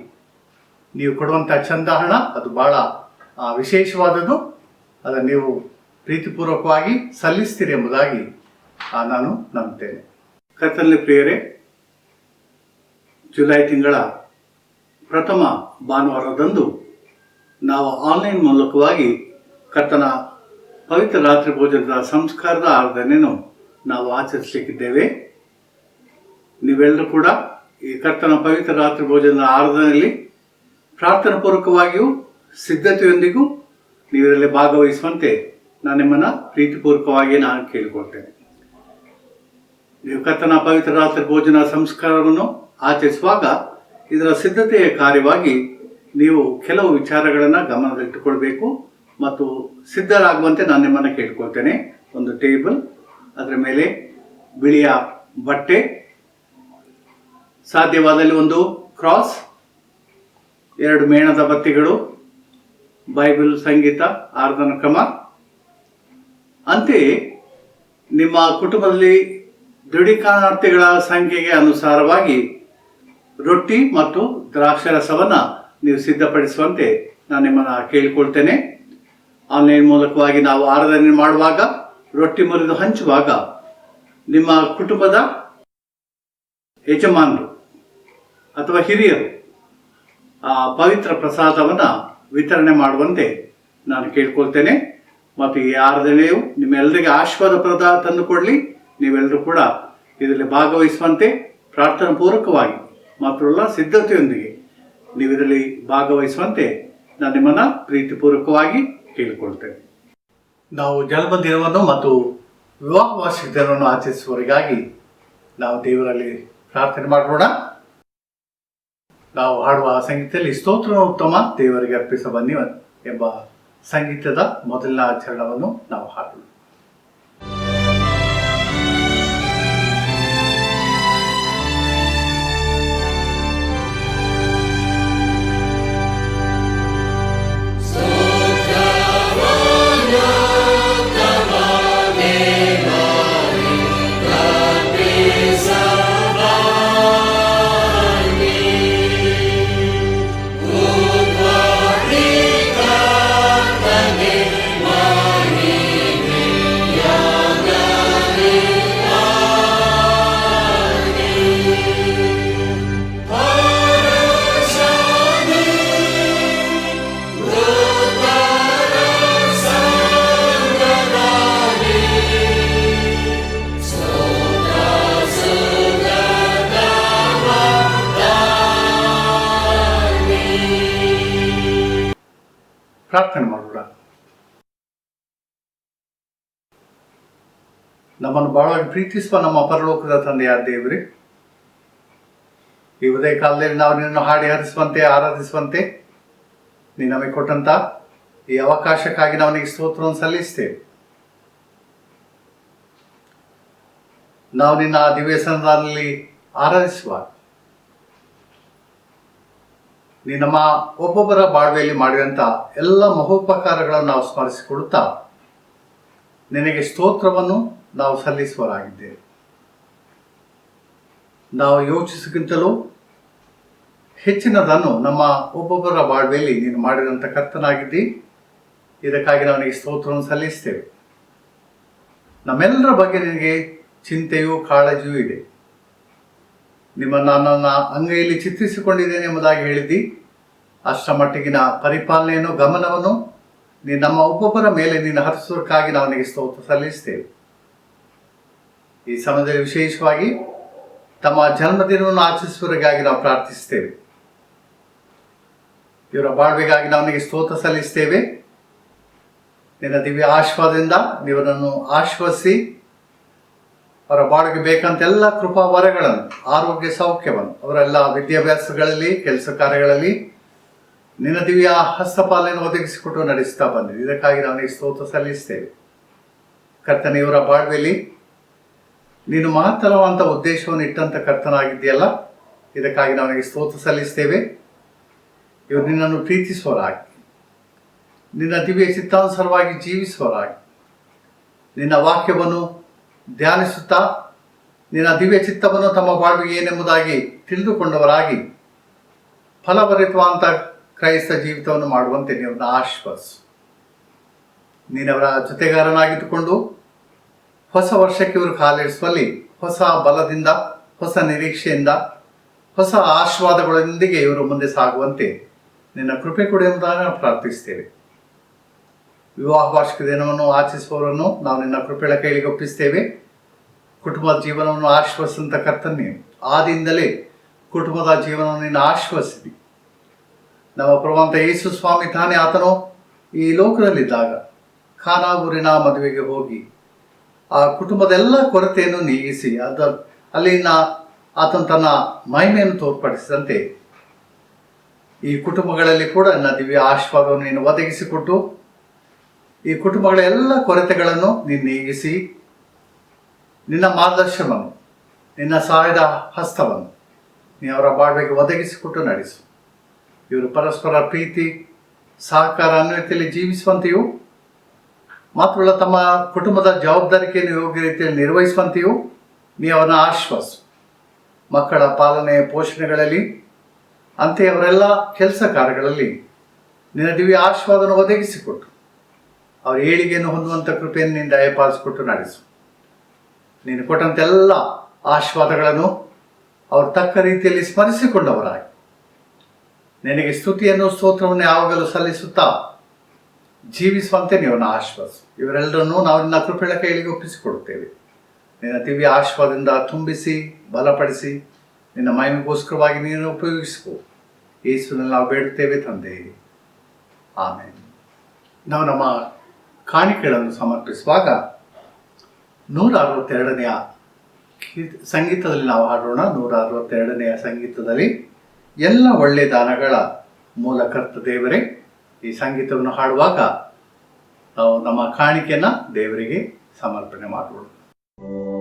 ನೀವು ಕೊಡುವಂಥ ಚಂದ ಹಣ ಅದು ಭಾಳ ವಿಶೇಷವಾದದ್ದು. ಅದನ್ನು ನೀವು ಪ್ರೀತಿಪೂರ್ವಕವಾಗಿ ಸಲ್ಲಿಸ್ತೀರಿ ಎಂಬುದಾಗಿ ನಾನು ನಂಬುತ್ತೇನೆ. ಕರ್ತನಲ್ಲಿ ಪ್ರಿಯರೇ, ಜುಲೈ ತಿಂಗಳ ಪ್ರಥಮ ಭಾನುವಾರದಂದು ನಾವು ಆನ್ಲೈನ್ ಮೂಲಕವಾಗಿ ಕರ್ತನ ಪವಿತ್ರ ರಾತ್ರಿ ಭೋಜನದ ಸಂಸ್ಕಾರದ ಆರಾಧನೆಯನ್ನು ನಾವು ಆಚರಿಸಲಿಕ್ಕಿದ್ದೇವೆ. ನೀವೆಲ್ಲರೂ ಕೂಡ ಈ ಕರ್ತನ ಪವಿತ್ರ ರಾತ್ರಿ ಭೋಜನದ ಆರಾಧನೆಯಲ್ಲಿ ಪ್ರಾರ್ಥನಾ ಪೂರ್ವಕವಾಗಿಯೂ ಸಿದ್ಧತೆಯೊಂದಿಗೂ ನೀವೆಲ್ಲ ಭಾಗವಹಿಸುವಂತೆ ನಾನು ನಿಮ್ಮನ್ನು ಪ್ರೀತಿಪೂರ್ವಕವಾಗಿ ನಾನು ಕೇಳಿಕೊಳ್ತೇನೆ. ನೀವು ಕರ್ತನ ಪವಿತ್ರ ರಾತ್ರಿ ಭೋಜನ ಸಂಸ್ಕಾರವನ್ನು ಆಚರಿಸುವಾಗ ಇದರ ಸಿದ್ಧತೆಯ ಕಾರ್ಯವಾಗಿ ನೀವು ಕೆಲವು ವಿಚಾರಗಳನ್ನು ಗಮನದಲ್ಲಿಟ್ಟುಕೊಳ್ಬೇಕು ಮತ್ತು ಸಿದ್ಧರಾಗುವಂತೆ ನಾನು ನಿಮ್ಮನ್ನು ಕೇಳ್ಕೊಳ್ತೇನೆ. ಒಂದು ಟೇಬಲ್, ಅದರ ಮೇಲೆ ಬಿಳಿಯ ಬಟ್ಟೆ, ಸಾಧ್ಯವಾದಲ್ಲಿ ಒಂದು ಕ್ರಾಸ್, 2 ಮೇಣದ ಬತ್ತಿಗಳು, ಬೈಬಲ್, ಸಂಗೀತ, ಆರಾಧನಾ ಕ್ರಮ. ಅಂತೆಯೇ ನಿಮ್ಮ ಕುಟುಂಬದಲ್ಲಿ ದೃಢೀಕರಣಾರ್ಥಿಗಳ ಸಂಖ್ಯೆಗೆ ಅನುಸಾರವಾಗಿ ರೊಟ್ಟಿ ಮತ್ತು ದ್ರಾಕ್ಷಾರಸವನ್ನು ನೀವು ಸಿದ್ಧಪಡಿಸುವಂತೆ ನಾನು ನಿಮ್ಮನ್ನು ಕೇಳಿಕೊಳ್ತೇನೆ. ಆನ್ಲೈನ್ ಮೂಲಕವಾಗಿ ನಾವು ಆರಾಧನೆ ಮಾಡುವಾಗ ರೊಟ್ಟಿ ಮುರಿದು ಹಂಚುವಾಗ ನಿಮ್ಮ ಕುಟುಂಬದ ಯಜಮಾನರು ಅಥವಾ ಹಿರಿಯರು ಆ ಪವಿತ್ರ ಪ್ರಸಾದವನ್ನು ವಿತರಣೆ ಮಾಡುವಂತೆ ನಾನು ಕೇಳ್ಕೊಳ್ತೇನೆ. ಮತ್ತು ಈ ಆರಾಧನೆಯು ನಿಮ್ಮೆಲ್ಲರಿಗೆ ಆಶೀರ್ವಾದಪ್ರದ ತಂದುಕೊಡಲಿ. ನೀವೆಲ್ಲರೂ ಕೂಡ ಇದರಲ್ಲಿ ಭಾಗವಹಿಸುವಂತೆ ಪ್ರಾರ್ಥನಾ ಪೂರ್ವಕವಾಗಿ ಮಾತ್ರವಲ್ಲ ಸಿದ್ಧತೆಯೊಂದಿಗೆ ನೀವು ಇದರಲ್ಲಿ ಭಾಗವಹಿಸುವಂತೆ ನಾನು ನಿಮ್ಮನ್ನು ಪ್ರೀತಿಪೂರ್ವಕವಾಗಿ ಕೇಳಿಕೊಳ್ತೇನೆ. ನಾವು ಜನ್ಮ ದಿನವನ್ನು ಮತ್ತು ವಿವಾಹ ವಾರ್ಷಿಕ ದಿನವನ್ನು ಆಚರಿಸುವವರಿಗಾಗಿ ನಾವು ದೇವರಲ್ಲಿ ಪ್ರಾರ್ಥನೆ ಮಾಡೋಣ. ನಾವು ಹಾಡುವ ಸಂಗೀತದಲ್ಲಿ ಸ್ತೋತ್ರೋತ್ತಮ ದೇವರಿಗೆ ಅರ್ಪಿಸ ಬನ್ನಿ ಎಂಬ ಸಂಗೀತದ ಮೊದಲನೇ ಚರಣವನ್ನು ನಾವು ಹಾಡೋಣ. ಪ್ರಾರ್ಥನೆ ಮಾಡೋಣ. ನಮ್ಮನ್ನು ಬಹಳವಾಗಿ ಪ್ರೀತಿಸುವ ನಮ್ಮ ಪರಲೋಕದ ತಂದೆಯಾದ ದೇವರೇ, ಈ ಉದಯ ಕಾಲದಲ್ಲಿ ನಾವು ನಿನ್ನನ್ನು ಹಾಡಿ ಹರಿಸುವಂತೆ ಆರಾಧಿಸುವಂತೆ ನೀನು ನಮಗೆ ಕೊಟ್ಟಂತ ಈ ಅವಕಾಶಕ್ಕಾಗಿ ನಾವು ನಿನಗೆ ಸ್ತೋತ್ರವನ್ನು ಸಲ್ಲಿಸ್ತೇವೆ. ನಾವು ನಿನ್ನ ದಿವ್ಯ ಸನ್ನಿಧಾನದಲ್ಲಿ ಆರಾಧಿಸುವಾಗ ನೀನು ನಮ್ಮ ಒಬ್ಬೊಬ್ಬರ ಬಾಳ್ವೆಯಲ್ಲಿ ಮಾಡಿದಂಥ ಎಲ್ಲ ಮಹೋಪಕಾರಗಳನ್ನು ನಾವು ಸ್ಮರಿಸಿಕೊಡುತ್ತಾ ನಿನಗೆ ಸ್ತೋತ್ರವನ್ನು ನಾವು ಸಲ್ಲಿಸುವರಾಗಿದ್ದೇವೆ. ನಾವು ಯೋಚಿಸಕ್ಕಿಂತಲೂ ಹೆಚ್ಚಿನದನ್ನು ನಮ್ಮ ಒಬ್ಬೊಬ್ಬರ ಬಾಳ್ವೆಯಲ್ಲಿ ನೀನು ಮಾಡಿದಂಥ ಕರ್ತನಾಗಿದ್ದಿ. ಇದಕ್ಕಾಗಿ ನಾವು ನಿನಗೆ ಸ್ತೋತ್ರವನ್ನು ಸಲ್ಲಿಸ್ತೇವೆ. ನಮ್ಮೆಲ್ಲರ ಬಗ್ಗೆ ನಿನಗೆ ಚಿಂತೆಯೂ ಕಾಳಜಿಯೂ ಇದೆ. ನಿಮ್ಮನ್ನು ನನ್ನ ಅಂಗೈಯಲ್ಲಿ ಚಿತ್ರಿಸಿಕೊಂಡಿದ್ದೇನೆ ಎಂಬುದಾಗಿ ಹೇಳಿದ್ದಿ. ಅಷ್ಟರ ಮಟ್ಟಿಗಿನ ಪರಿಪಾಲನೆಯನ್ನು ಗಮನವನ್ನು ನೀನು ನಮ್ಮ ಒಬ್ಬೊಬ್ಬರ ಮೇಲೆ ನೀನು ಹರಿಸೋದಕ್ಕಾಗಿ ನಾವು ನಿನಗೆ ಸ್ತೋತ್ರ ಸಲ್ಲಿಸ್ತೇವೆ. ಈ ಸಮಯದಲ್ಲಿ ವಿಶೇಷವಾಗಿ ತಮ್ಮ ಜನ್ಮದಿನವನ್ನು ಆಚರಿಸುವವರಿಗಾಗಿ ನಾವು ಪ್ರಾರ್ಥಿಸ್ತೇವೆ. ಇವರ ಬಾಳ್ವೆಗಾಗಿ ನಾವು ನಿನಗೆ ಸ್ತೋತ್ರ ಸಲ್ಲಿಸ್ತೇವೆ. ನಿನ್ನ ದಿವ್ಯ ಆಶೀರ್ವಾದದಿಂದ ನೀವರನ್ನು ಆಶ್ವಸಿಸಿ ಅವರ ಬಾಳಿಗೆ ಬೇಕಂತ ಎಲ್ಲ ಕೃಪಾ ವರಗಳನ್ನು, ಆರೋಗ್ಯ ಸೌಖ್ಯವನ್ನು, ಅವರೆಲ್ಲ ವಿದ್ಯಾಭ್ಯಾಸಗಳಲ್ಲಿ, ಕೆಲಸ ಕಾರ್ಯಗಳಲ್ಲಿ ನಿನ್ನ ದಿವ್ಯ ಹಸ್ತಪಾಲನೆಯನ್ನು ಒದಗಿಸಿಕೊಟ್ಟು ನಡೆಸ್ತಾ ಬಂದಿದೆ. ಇದಕ್ಕಾಗಿ ನಾವು ನಿನಗೆ ಸ್ತೋತ್ರ ಸಲ್ಲಿಸ್ತೇವೆ. ಕರ್ತನೆ, ಇವರ ಬಾಳ್ವೆಯಲ್ಲಿ ನೀನು ಮಹತ್ತರವಾದಂಥ ಉದ್ದೇಶವನ್ನು ಇಟ್ಟಂಥ ಕರ್ತನಾಗಿದೆಯಲ್ಲ, ಇದಕ್ಕಾಗಿ ನಾವು ನಿನಗೆ ಸ್ತೋತ್ರ ಸಲ್ಲಿಸ್ತೇವೆ. ಇವರು ನಿನ್ನನ್ನು ಪ್ರೀತಿಸುವರಾಗಿ, ನಿನ್ನ ದಿವ್ಯ ಚಿತ್ತಾನುಸಾರವಾಗಿ ಜೀವಿಸುವರಾಗಿ, ನಿನ್ನ ವಾಕ್ಯವನ್ನು ಧ್ಯಾನಿಸುತ್ತಾ ನಿನ್ನ ದಿವ್ಯ ಚಿತ್ತವನ್ನು ತಮ್ಮ ಬಾಳ್ವೆಗೆ ಏನೆಂಬುದಾಗಿ ತಿಳಿದುಕೊಂಡವರಾಗಿ ಫಲಭರಿತವಾದಂಥ ಕ್ರೈಸ್ತ ಜೀವಿತವನ್ನು ಮಾಡುವಂತೆ ನೀವನ್ನ ಆಶ್ವಾಸ. ನೀನವರ ಜೊತೆಗಾರನಾಗಿದ್ದುಕೊಂಡು ಹೊಸ ವರ್ಷಕ್ಕೆ ಇವರು ಕಾಲಿರಿಸುವಲ್ಲಿ ಹೊಸ ಬಲದಿಂದ, ಹೊಸ ನಿರೀಕ್ಷೆಯಿಂದ, ಹೊಸ ಆಶೀರ್ವಾದಗಳೊಂದಿಗೆ ಇವರು ಮುಂದೆ ಸಾಗುವಂತೆ ನಿನ್ನ ಕೃಪೆ ಕೊಡು ಎಂಬುದಾಗಿ ನಾವು ಪ್ರಾರ್ಥಿಸ್ತೇವೆ. ವಿವಾಹ ವಾರ್ಷಿಕ ದಿನವನ್ನು ಆಚರಿಸುವವರನ್ನು ನಾವು ನಿನ್ನ ಕೃಪೆಗಳ ಕೈಲಿಗೆ ಒಪ್ಪಿಸ್ತೇವೆ. ಕುಟುಂಬದ ಜೀವನವನ್ನು ಆಶ್ವಾಸಿಸಂತ ಕರ್ತನ್ ನೀನು. ಆದಿಯಿಂದಲೇ ಕುಟುಂಬದ ಜೀವನವನ್ನು ನೀನು ಆಶ್ವಾಸಿಸಿ. ನಮ್ಮ ಪ್ರಭುವಂತ ಯೇಸು ಸ್ವಾಮಿ ತಾನೇ ಆತನು ಈ ಲೋಕದಲ್ಲಿದ್ದಾಗ ಖಾನಾ ಊರಿನ ಮದುವೆಗೆ ಹೋಗಿ ಆ ಕುಟುಂಬದ ಎಲ್ಲ ಕೊರತೆಯನ್ನು ನೀಗಿಸಿ ಅಲ್ಲಿನ ಆತನ ತನ್ನ ಮಹಿಮೆಯನ್ನು ತೋರ್ಪಡಿಸಿದಂತೆ ಈ ಕುಟುಂಬಗಳಲ್ಲಿ ಕೂಡ ನನ್ನ ದಿವ್ಯ ಆಶೀರ್ವಾದವನ್ನು ನೀನು ಒದಗಿಸಿಕೊಟ್ಟು ಈ ಕುಟುಂಬಗಳ ಎಲ್ಲ ಕೊರತೆಗಳನ್ನು ನೀನು ನೀಗಿಸಿ ನಿನ್ನ ಮಾರ್ಗದರ್ಶನವನ್ನು, ನಿನ್ನ ಸಹಾಯದ ಹಸ್ತವನ್ನು ನೀನು ಅವರ ಬಾಳ್ವೆಗೆ ಒದಗಿಸಿಕೊಟ್ಟು ನಡೆಸು. ಇವರು ಪರಸ್ಪರ ಪ್ರೀತಿ, ಸಹಕಾರ, ಅನ್ಯೋನ್ಯತೆಯಲ್ಲಿ ಜೀವಿಸುವಂತೆಯೂ ಮಾತ್ರವಲ್ಲ ತಮ್ಮ ಕುಟುಂಬದ ಜವಾಬ್ದಾರಿಕೆಯನ್ನು ಯೋಗ್ಯ ರೀತಿಯಲ್ಲಿ ನಿರ್ವಹಿಸುವಂತೆಯೂ ನೀ ಅವರನ್ನು ಆಶ್ವಾಸು. ಮಕ್ಕಳ ಪಾಲನೆ ಪೋಷಣೆಗಳಲ್ಲಿ ಅಂತೆಯೇ ಅವರೆಲ್ಲ ಕೆಲಸ ಕಾರ್ಯಗಳಲ್ಲಿ ನಿನ್ನ ದಿವ್ಯ ಆಶೀರ್ವಾದವನ್ನು ಒದಗಿಸಿಕೊಟ್ಟು ಅವರ ಏಳಿಗೆಯನ್ನು ಹೊಂದುವಂಥ ಕೃಪೆಯನ್ನು ನೀನು ದಯಪಾಲಿಸಿಕೊಟ್ಟು ನಡೆಸು. ನೀನು ಕೊಟ್ಟಂತೆಲ್ಲ ಆಶೀರ್ವಾದಗಳನ್ನು ಅವರು ತಕ್ಕ ರೀತಿಯಲ್ಲಿ ಸ್ಮರಿಸಿಕೊಂಡವರಾಗಿ ನಿನಗೆ ಸ್ತುತಿಯನ್ನು ಸ್ತೋತ್ರವನ್ನು ಯಾವಾಗಲೂ ಸಲ್ಲಿಸುತ್ತಾ ಜೀವಿಸುವಂತೆ ನೀವನ್ನ ಆಶ್ವಾಸ. ಇವರೆಲ್ಲರನ್ನೂ ನಾವು ನಿನ್ನ ಕೃಪೆಗಳ ಕೈಲಿಗೆ ಒಪ್ಪಿಸಿಕೊಡುತ್ತೇವೆ. ನಿನ್ನ ದಿವ್ಯ ಆಶೀರ್ವಾದದಿಂದ ತುಂಬಿಸಿ ಬಲಪಡಿಸಿ ನಿನ್ನ ಮಹಿಮೆಗೋಸ್ಕರವಾಗಿ ನೀನು ಉಪಯೋಗಿಸಿಕೊ. ಯೇಸುವಿನಲ್ಲಿ ನಾವು ಬೇಡುತ್ತೇವೆ ತಂದೆ, ಆಮೇಲೆ. ನಾವು ನಮ್ಮ ಕಾಣಿಕೆಗಳನ್ನು ಸಮರ್ಪಿಸುವಾಗ 162ನೆಯ ಸಂಗೀತದಲ್ಲಿ ನಾವು ಹಾಡೋಣ. 162ನೆಯ ಸಂಗೀತದಲ್ಲಿ ಎಲ್ಲ ಒಳ್ಳೆಯ ದಾನಗಳ ಮೂಲಕರ್ತ ದೇವರೇ. ಈ ಸಂಗೀತವನ್ನು ಹಾಡುವಾಗ ನಾವು ನಮ್ಮ ಕಾಣಿಕೆಯನ್ನು ದೇವರಿಗೆ ಸಮರ್ಪಣೆ ಮಾಡೋಣ. Yeah.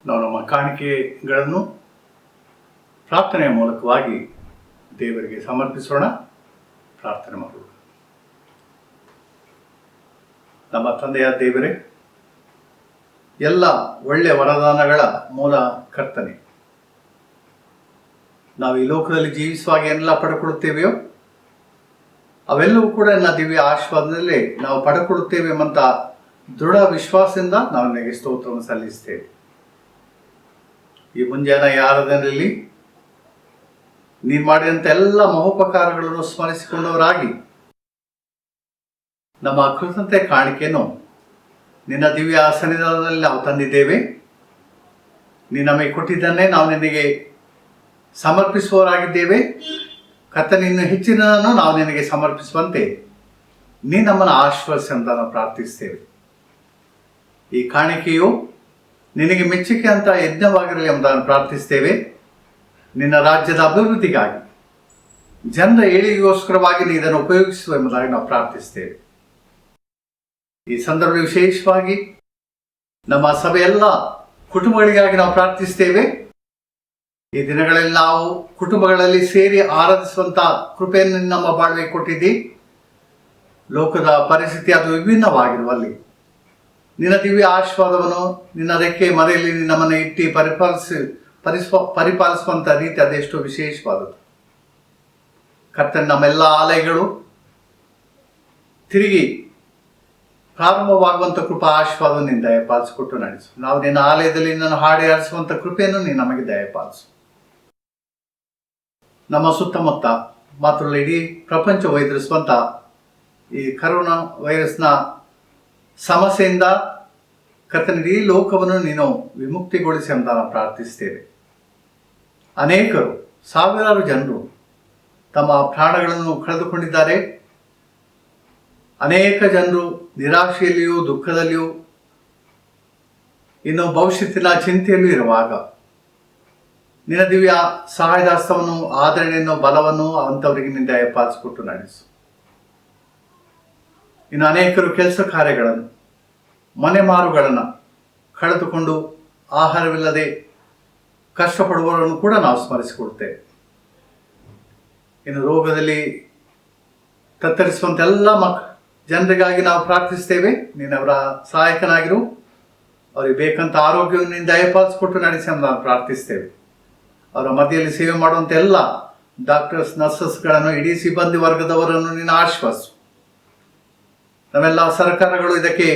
ನಾವು ನಮ್ಮ ಕಾಣಿಕೆಗಳನ್ನು ಪ್ರಾರ್ಥನೆಯ ಮೂಲಕವಾಗಿ ದೇವರಿಗೆ ಸಮರ್ಪಿಸೋಣ. ಪ್ರಾರ್ಥನೆ ಮಾಡೋಣ. ನಮ್ಮ ತಂದೆಯ ದೇವರೇ, ಎಲ್ಲ ಒಳ್ಳೆಯ ವರದಾನಗಳ ಮೂಲ ಕರ್ತನೆ, ನಾವು ಈ ಲೋಕದಲ್ಲಿ ಜೀವಿಸುವಾಗ ಏನೆಲ್ಲ ಪಡ್ಕೊಳ್ಳುತ್ತೇವೆಯೋ ಅವೆಲ್ಲವೂ ಕೂಡ ನನ್ನ ದಿವ್ಯ ಆಶೀರ್ವಾದದಲ್ಲಿ ನಾವು ಪಡ್ಕೊಳ್ಳುತ್ತೇವೆ ಎಂಬಂತ ದೃಢ ವಿಶ್ವಾಸದಿಂದ ನಾವು ನಿನಗೆ ಸ್ತೋತ್ರವನ್ನು ಸಲ್ಲಿಸ್ತೇವೆ. ಈ ಮುಂಜಾನೆ ಆರಾಧನೆಯಲ್ಲಿ ನೀನು ಮಾಡಿದಂಥ ಎಲ್ಲ ಮಹೋಪಕಾರಗಳನ್ನು ಸ್ಮರಿಸಿಕೊಂಡವರಾಗಿ ನಮ್ಮ ಕೃತಜ್ಞತೆ ಕಾಣಿಕೆಯನ್ನು ನಿನ್ನ ದಿವ್ಯ ಸನ್ನಿಧಾನದಲ್ಲಿ ನಾವು ತಂದಿದ್ದೇವೆ. ನೀನು ನಮಗೆ ಕೊಟ್ಟಿದ್ದನ್ನೇ ನಾವು ನಿನಗೆ ಸಮರ್ಪಿಸುವವರಾಗಿದ್ದೇವೆ. ಕರ್ತನಿನ್ನು ಹೆಚ್ಚಿನದನ್ನು ನಾವು ನಿನಗೆ ಸಮರ್ಪಿಸುವಂತೆ ನೀನು ನಮ್ಮನ್ನು ಆಶೀರ್ವದಿಸಿ ಅಂತ ನಾವು ಪ್ರಾರ್ಥಿಸ್ತೇವೆ. ಈ ಕಾಣಿಕೆಯು ನಿನಗೆ ಮೆಚ್ಚುಗೆ ಅಂತ ಯಜ್ಞವಾಗಿರಲಿ ಎಂಬುದನ್ನು ಪ್ರಾರ್ಥಿಸ್ತೇವೆ. ನಿನ್ನ ರಾಜ್ಯದ ಅಭಿವೃದ್ಧಿಗಾಗಿ, ಜನರ ಏಳಿಗೆಗೋಸ್ಕರವಾಗಿ ನೀನು ಇದನ್ನು ಉಪಯೋಗಿಸುವ ಎಂಬುದಾಗಿ ನಾವು ಪ್ರಾರ್ಥಿಸ್ತೇವೆ. ಈ ಸಂದರ್ಭದಲ್ಲಿ ವಿಶೇಷವಾಗಿ ನಮ್ಮ ಸಭೆಯೆಲ್ಲ ಕುಟುಂಬಗಳಿಗಾಗಿ ನಾವು ಪ್ರಾರ್ಥಿಸ್ತೇವೆ. ಈ ದಿನಗಳಲ್ಲಿ ನಾವು ಕುಟುಂಬಗಳಲ್ಲಿ ಸೇರಿ ಆರಾಧಿಸುವಂಥ ಕೃಪೆಯನ್ನು ನಮ್ಮ ಬಾಳ್ವೆ ಕೊಟ್ಟಿದ್ದಿ. ಲೋಕದ ಪರಿಸ್ಥಿತಿ ಅದು ವಿಭಿನ್ನವಾಗಿರುವಲ್ಲಿ ನಿನ್ನ ದಿವ್ಯ ಆಶೀರ್ವಾದವನ್ನು ನಿನ್ನ ರೆಕ್ಕೆ ಮರೆಯಲ್ಲಿ ನಮ್ಮನ್ನು ಇಟ್ಟು ಪರಿಪಾಲಿಸುವಂಥ ರೀತಿ ಅದೆಷ್ಟು ವಿಶೇಷವಾದದ್ದು. ಕರ್ತನ ನಮ್ಮೆಲ್ಲ ಆಲಯಗಳು ತಿರುಗಿ ಪ್ರಾರಂಭವಾಗುವಂಥ ಕೃಪಾ ಆಶೀರ್ವಾದವನ್ನು ನೀನು ದಯಪಾಲಿಸಿಕೊಟ್ಟು ನಡೆಸು. ನಾವು ನಿನ್ನ ಆಲಯದಲ್ಲಿ ನಿನ್ನನ್ನು ಹಾಡಿ ಆರಿಸುವಂಥ ಕೃಪೆಯನ್ನು ನೀನು ನಮಗೆ ದಯಪಾಲಿಸು. ನಮ್ಮ ಸುತ್ತಮುತ್ತ ಮಾತ್ರ ಇಡೀ ಪ್ರಪಂಚವು ಎದುರಿಸುವಂಥ ಈ ಕರೋನಾ ವೈರಸ್ನ ಸಮಸ್ಯೆಯಿಂದ ಕರ್ತನ ಇಡೀ ಲೋಕವನ್ನು ನೀನು ವಿಮುಕ್ತಿಗೊಳಿಸಿ ಅಂತ ನಾವು ಪ್ರಾರ್ಥಿಸ್ತೇವೆ. ಅನೇಕರು, ಸಾವಿರಾರು ಜನರು ತಮ್ಮ ಪ್ರಾಣಗಳನ್ನು ಕಳೆದುಕೊಂಡಿದ್ದಾರೆ. ಅನೇಕ ಜನರು ನಿರಾಶೆಯಲ್ಲಿಯೂ ದುಃಖದಲ್ಲಿಯೂ ಇನ್ನು ಭವಿಷ್ಯತ್ತಿನ ಚಿಂತೆಯಲ್ಲೂ ಇರುವಾಗ ನಿನ್ನ ದಿವ್ಯ ಸಹಾಯದ ಹಸ್ತವನ್ನು, ಆದರಣೆಯನ್ನು, ಬಲವನ್ನು ಅಂಥವರಿಗೆ ನಿಂದ ದಯಪಾಲಿಸಿಕೊಟ್ಟು ನಡೆಸು. ಇನ್ನು ಅನೇಕರು ಕೆಲಸ ಕಾರ್ಯಗಳನ್ನು, ಮನೆ ಮಾರುಗಳನ್ನು ಕಳೆದುಕೊಂಡು ಆಹಾರವಿಲ್ಲದೆ ಕಷ್ಟಪಡುವವರನ್ನು ಕೂಡ ನಾವು ಸ್ಮರಿಸಿಕೊಡ್ತೇವೆ. ಇನ್ನು ರೋಗದಲ್ಲಿ ತತ್ತರಿಸುವಂಥ ಎಲ್ಲ ಜನರಿಗಾಗಿ ನಾವು ಪ್ರಾರ್ಥಿಸ್ತೇವೆ. ನೀನವರ ಸಹಾಯಕನಾಗಿರು. ಅವರಿಗೆ ಬೇಕಂತ ಆರೋಗ್ಯವನ್ನು ನೀನು ದಯಪಾಲಿಸಿಕೊಟ್ಟು ನಡೆಸಿ ಅಂತ ನಾವು ಪ್ರಾರ್ಥಿಸ್ತೇವೆ. ಅವರ ಮಧ್ಯದಲ್ಲಿ ಸೇವೆ ಮಾಡುವಂಥ ಎಲ್ಲ ಡಾಕ್ಟರ್ಸ್, ನರ್ಸಸ್ಗಳನ್ನು, ಇಡೀ ಸಿಬ್ಬಂದಿ ವರ್ಗದವರನ್ನು ನೀನು ಆಶ್ವಾಸು. ನಾವೆಲ್ಲ ಸರ್ಕಾರಗಳು ಇದಕ್ಕೆ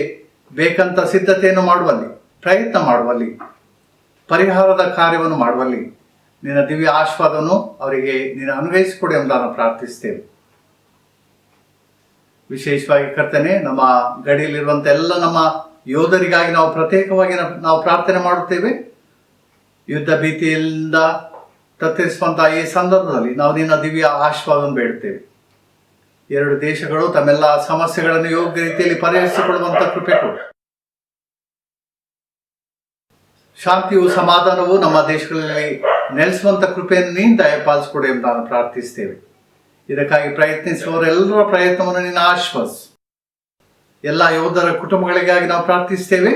ಬೇಕಂತ ಸಿದ್ಧತೆಯನ್ನು ಮಾಡುವಲ್ಲಿ, ಪ್ರಯತ್ನ ಮಾಡುವಲ್ಲಿ, ಪರಿಹಾರದ ಕಾರ್ಯವನ್ನು ಮಾಡುವಲ್ಲಿ ನಿನ್ನ ದಿವ್ಯ ಆಶೀರ್ವಾದವನ್ನು ಅವರಿಗೆ ನೀನು ಅನುಗ್ರಹಿಸಿಕೊಡಿ ಎಂದು ನಾವು ಪ್ರಾರ್ಥಿಸ್ತೇವೆ. ವಿಶೇಷವಾಗಿ ಕರ್ತನೆ, ನಮ್ಮ ಗಡಿಯಲ್ಲಿರುವಂಥ ಎಲ್ಲ ನಮ್ಮ ಯೋಧರಿಗಾಗಿ ನಾವು ಪ್ರತ್ಯೇಕವಾಗಿ ನಾವು ಪ್ರಾರ್ಥನೆ ಮಾಡುತ್ತೇವೆ. ಯುದ್ಧ ಭೀತಿಯಿಂದ ತತ್ತರಿಸುವಂಥ ಈ ಸಂದರ್ಭದಲ್ಲಿ ನಾವು ನಿನ್ನ ದಿವ್ಯ ಆಶೀರ್ವಾದವನ್ನು ಬೇಡುತ್ತೇವೆ. ಎರಡು ದೇಶಗಳು ತಮ್ಮೆಲ್ಲ ಸಮಸ್ಯೆಗಳನ್ನು ಯೋಗ್ಯ ರೀತಿಯಲ್ಲಿ ಪರಿಹರಿಸಿಕೊಳ್ಳುವಂಥ ಕೃಪೆ ಕೊಡು. ಶಾಂತಿಯು, ಸಮಾಧಾನವು ನಮ್ಮ ದೇಶಗಳಲ್ಲಿ ನೆಲೆಸುವಂಥ ಕೃಪೆಯನ್ನು ನೀನು ದಯಪಾಲಿಸಿಕೊಡು ಎಂದು ನಾನು ಪ್ರಾರ್ಥಿಸ್ತೇವೆ. ಇದಕ್ಕಾಗಿ ಪ್ರಯತ್ನಿಸುವವರೆಲ್ಲರ ಪ್ರಯತ್ನವನ್ನು ನೀನು ಆಶ್ವಾಸು. ಎಲ್ಲ ಯೋಧರ ಕುಟುಂಬಗಳಿಗಾಗಿ ನಾವು ಪ್ರಾರ್ಥಿಸ್ತೇವೆ.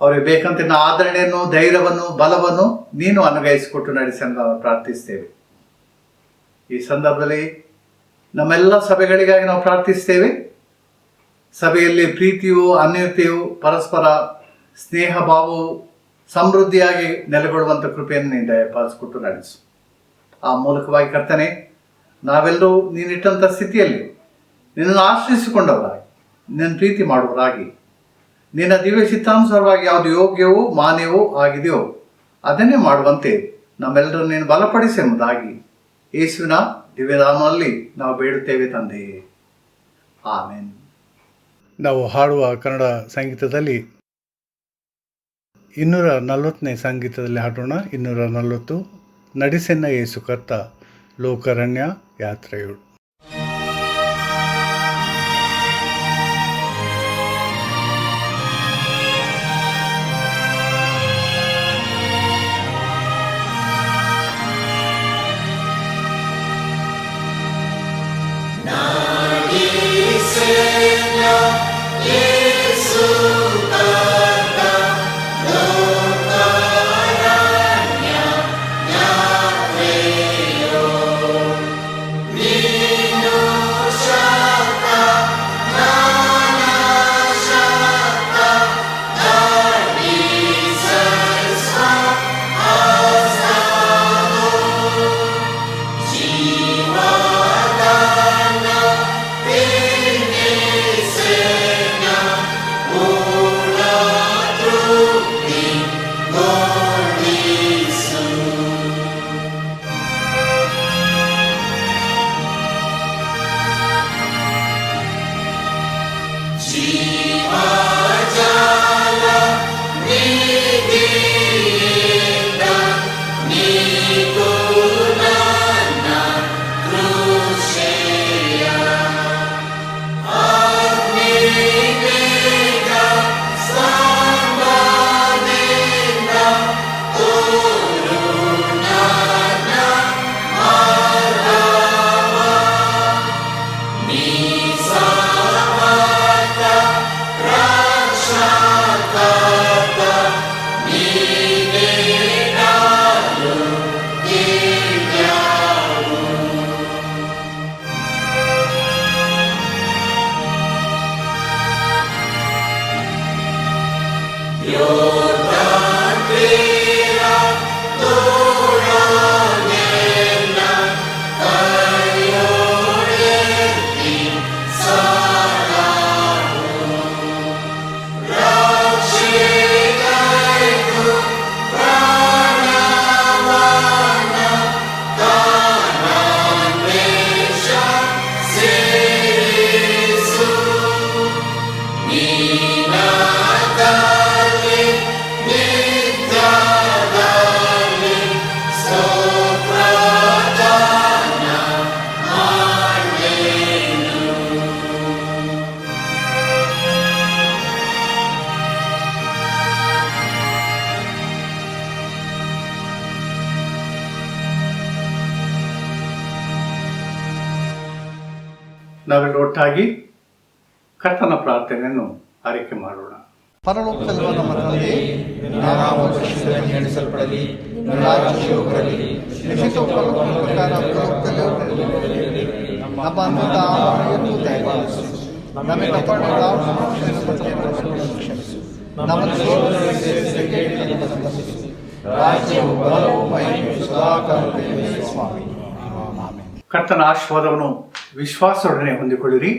ಅವರಿಗೆ ಬೇಕಂತ ಆದರಣೆಯನ್ನು, ಧೈರ್ಯವನ್ನು, ಬಲವನ್ನು ನೀನು ಅನುಗ್ರಹಿಸಿಕೊಟ್ಟು ನಡೆಸಿ ಎಂದು ನಾವು ಪ್ರಾರ್ಥಿಸ್ತೇವೆ. ಈ ಸಂದರ್ಭದಲ್ಲಿ ನಮ್ಮೆಲ್ಲ ಸಭೆಗಳಿಗಾಗಿ ನಾವು ಪ್ರಾರ್ಥಿಸ್ತೇವೆ. ಸಭೆಯಲ್ಲಿ ಪ್ರೀತಿಯು, ಅನ್ಯೋನ್ಯತೆಯು, ಪರಸ್ಪರ ಸ್ನೇಹ ಭಾವವು ಸಮೃದ್ಧಿಯಾಗಿ ನೆಲೆಗೊಳ್ಳುವಂಥ ಕೃಪೆಯನ್ನು ನೀನು ದಯಪಾಲಿಸಿಕೊಟ್ಟು ನಡೆಸು. ಆ ಮೂಲಕವಾಗಿ ಕರ್ತನೆ, ನಾವೆಲ್ಲರೂ ನೀನಿಟ್ಟಂಥ ಸ್ಥಿತಿಯಲ್ಲಿ ನಿನ್ನನ್ನು ಆಶ್ರಯಿಸಿಕೊಂಡವರಾಗಿ, ನಿನ್ನ ಪ್ರೀತಿ ಮಾಡುವರಾಗಿ, ನಿನ್ನ ದಿವ್ಯ ಚಿತ್ತಾನುಸಾರವಾಗಿ ಯಾವುದು ಯೋಗ್ಯವೋ ಮಾನ್ಯವೋ ಆಗಿದೆಯೋ ಅದನ್ನೇ ಮಾಡುವಂತೆ ನಮ್ಮೆಲ್ಲರನ್ನು ನೀನು ಬಲಪಡಿಸಿ ಎಂಬುದಾಗಿ ಯೇಸುವಿನ ದಿವ್ಯನಾಮದಲ್ಲಿ ನಾವು ಬೇಡುತ್ತೇವೆ ತಂದೆಯೇ, ಆಮೆನ್. ನಾವು ಹಾಡುವ ಕನ್ನಡ ಸಂಗೀತದಲ್ಲಿ 240ನೇ ಸಂಗೀತದಲ್ಲಿ ಹಾಡೋಣ. 240 ನಡೆಸೆನ್ನ ಯೇಸು ಕರ್ತ ಲೋಕರಣ್ಯ ಯಾತ್ರೆಯುಳು. Yesu kata, ನಾವೆಲ್ಲ ಒಟ್ಟಾಗಿ ಕರ್ತನ ಪ್ರಾರ್ಥನೆಯನ್ನು ಆರೈಕೆ ಮಾಡೋಣ. ಪರಲೋಕದಲ್ಲಿರುವ ನಮ್ಮ ತಂದೆ, ನಿನ್ನ ನಾಮವು ಪರಿಶುದ್ಧವಾಗಿ ಎಣಿಸಲ್ಪಡಲಿ, ನಿನ್ನ ರಾಜ್ಯವು ಬರಲಿ, ನಿನ್ನ ಚಿತ್ತವನ್ನು ಪ್ರಕಾರ ಪರಲೋಕದಲ್ಲಿ ನೆರವೇರಲಿ. ನಮ್ಮ ಅನ್ನದ ಆಹಾರವನ್ನು ದಯಪಾಲಿಸು, ನಮಗೆ ತಪ್ಪಾದ ಪಾಪಗಳನ್ನು ಕ್ಷಮಿಸು, ನಮ್ಮನ್ನು ಶೋಧನೆಗೆ ಸೇರಿಸಿ ಕೇಡಿನಿಂದ ತಪ್ಪಿಸು. ರಾಜ್ಯವು ಬಲವು ಮಹಿಮೆಯು ಸದಾಕಾಲದಲ್ಲಿ ಸ್ವಾಮಿ. ಆಮೆನ್. ಕರ್ತನ ಆಶೀರ್ವಾದವನ್ನು ವಿಶ್ವಾಸದೊಡನೆ ಹೊಂದಿಕೊಳ್ಳಿರಿ.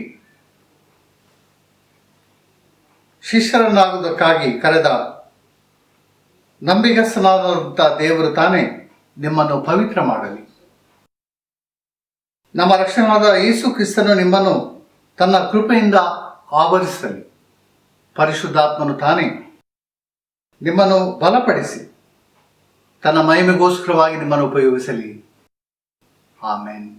ಶಿಷ್ಯರನ್ನಾಗುವುದಕ್ಕಾಗಿ ಕರೆದ ನಂಬಿಗಸ್ತನಾದಂಥ ದೇವರು ತಾನೇ ನಿಮ್ಮನ್ನು ಪವಿತ್ರ ಮಾಡಲಿ. ನಮ್ಮ ರಕ್ಷಣಾದ ಯೇಸು ಕ್ರಿಸ್ತನು ನಿಮ್ಮನ್ನು ತನ್ನ ಕೃಪೆಯಿಂದ ಆವರಿಸಲಿ. ಪರಿಶುದ್ಧಾತ್ಮನು ತಾನೇ ನಿಮ್ಮನ್ನು ಬಲಪಡಿಸಿ ತನ್ನ ಮಹಿಮೆಗೋಸ್ಕರವಾಗಿ ನಿಮ್ಮನ್ನು ಉಪಯೋಗಿಸಲಿ. ಆಮೆನ್.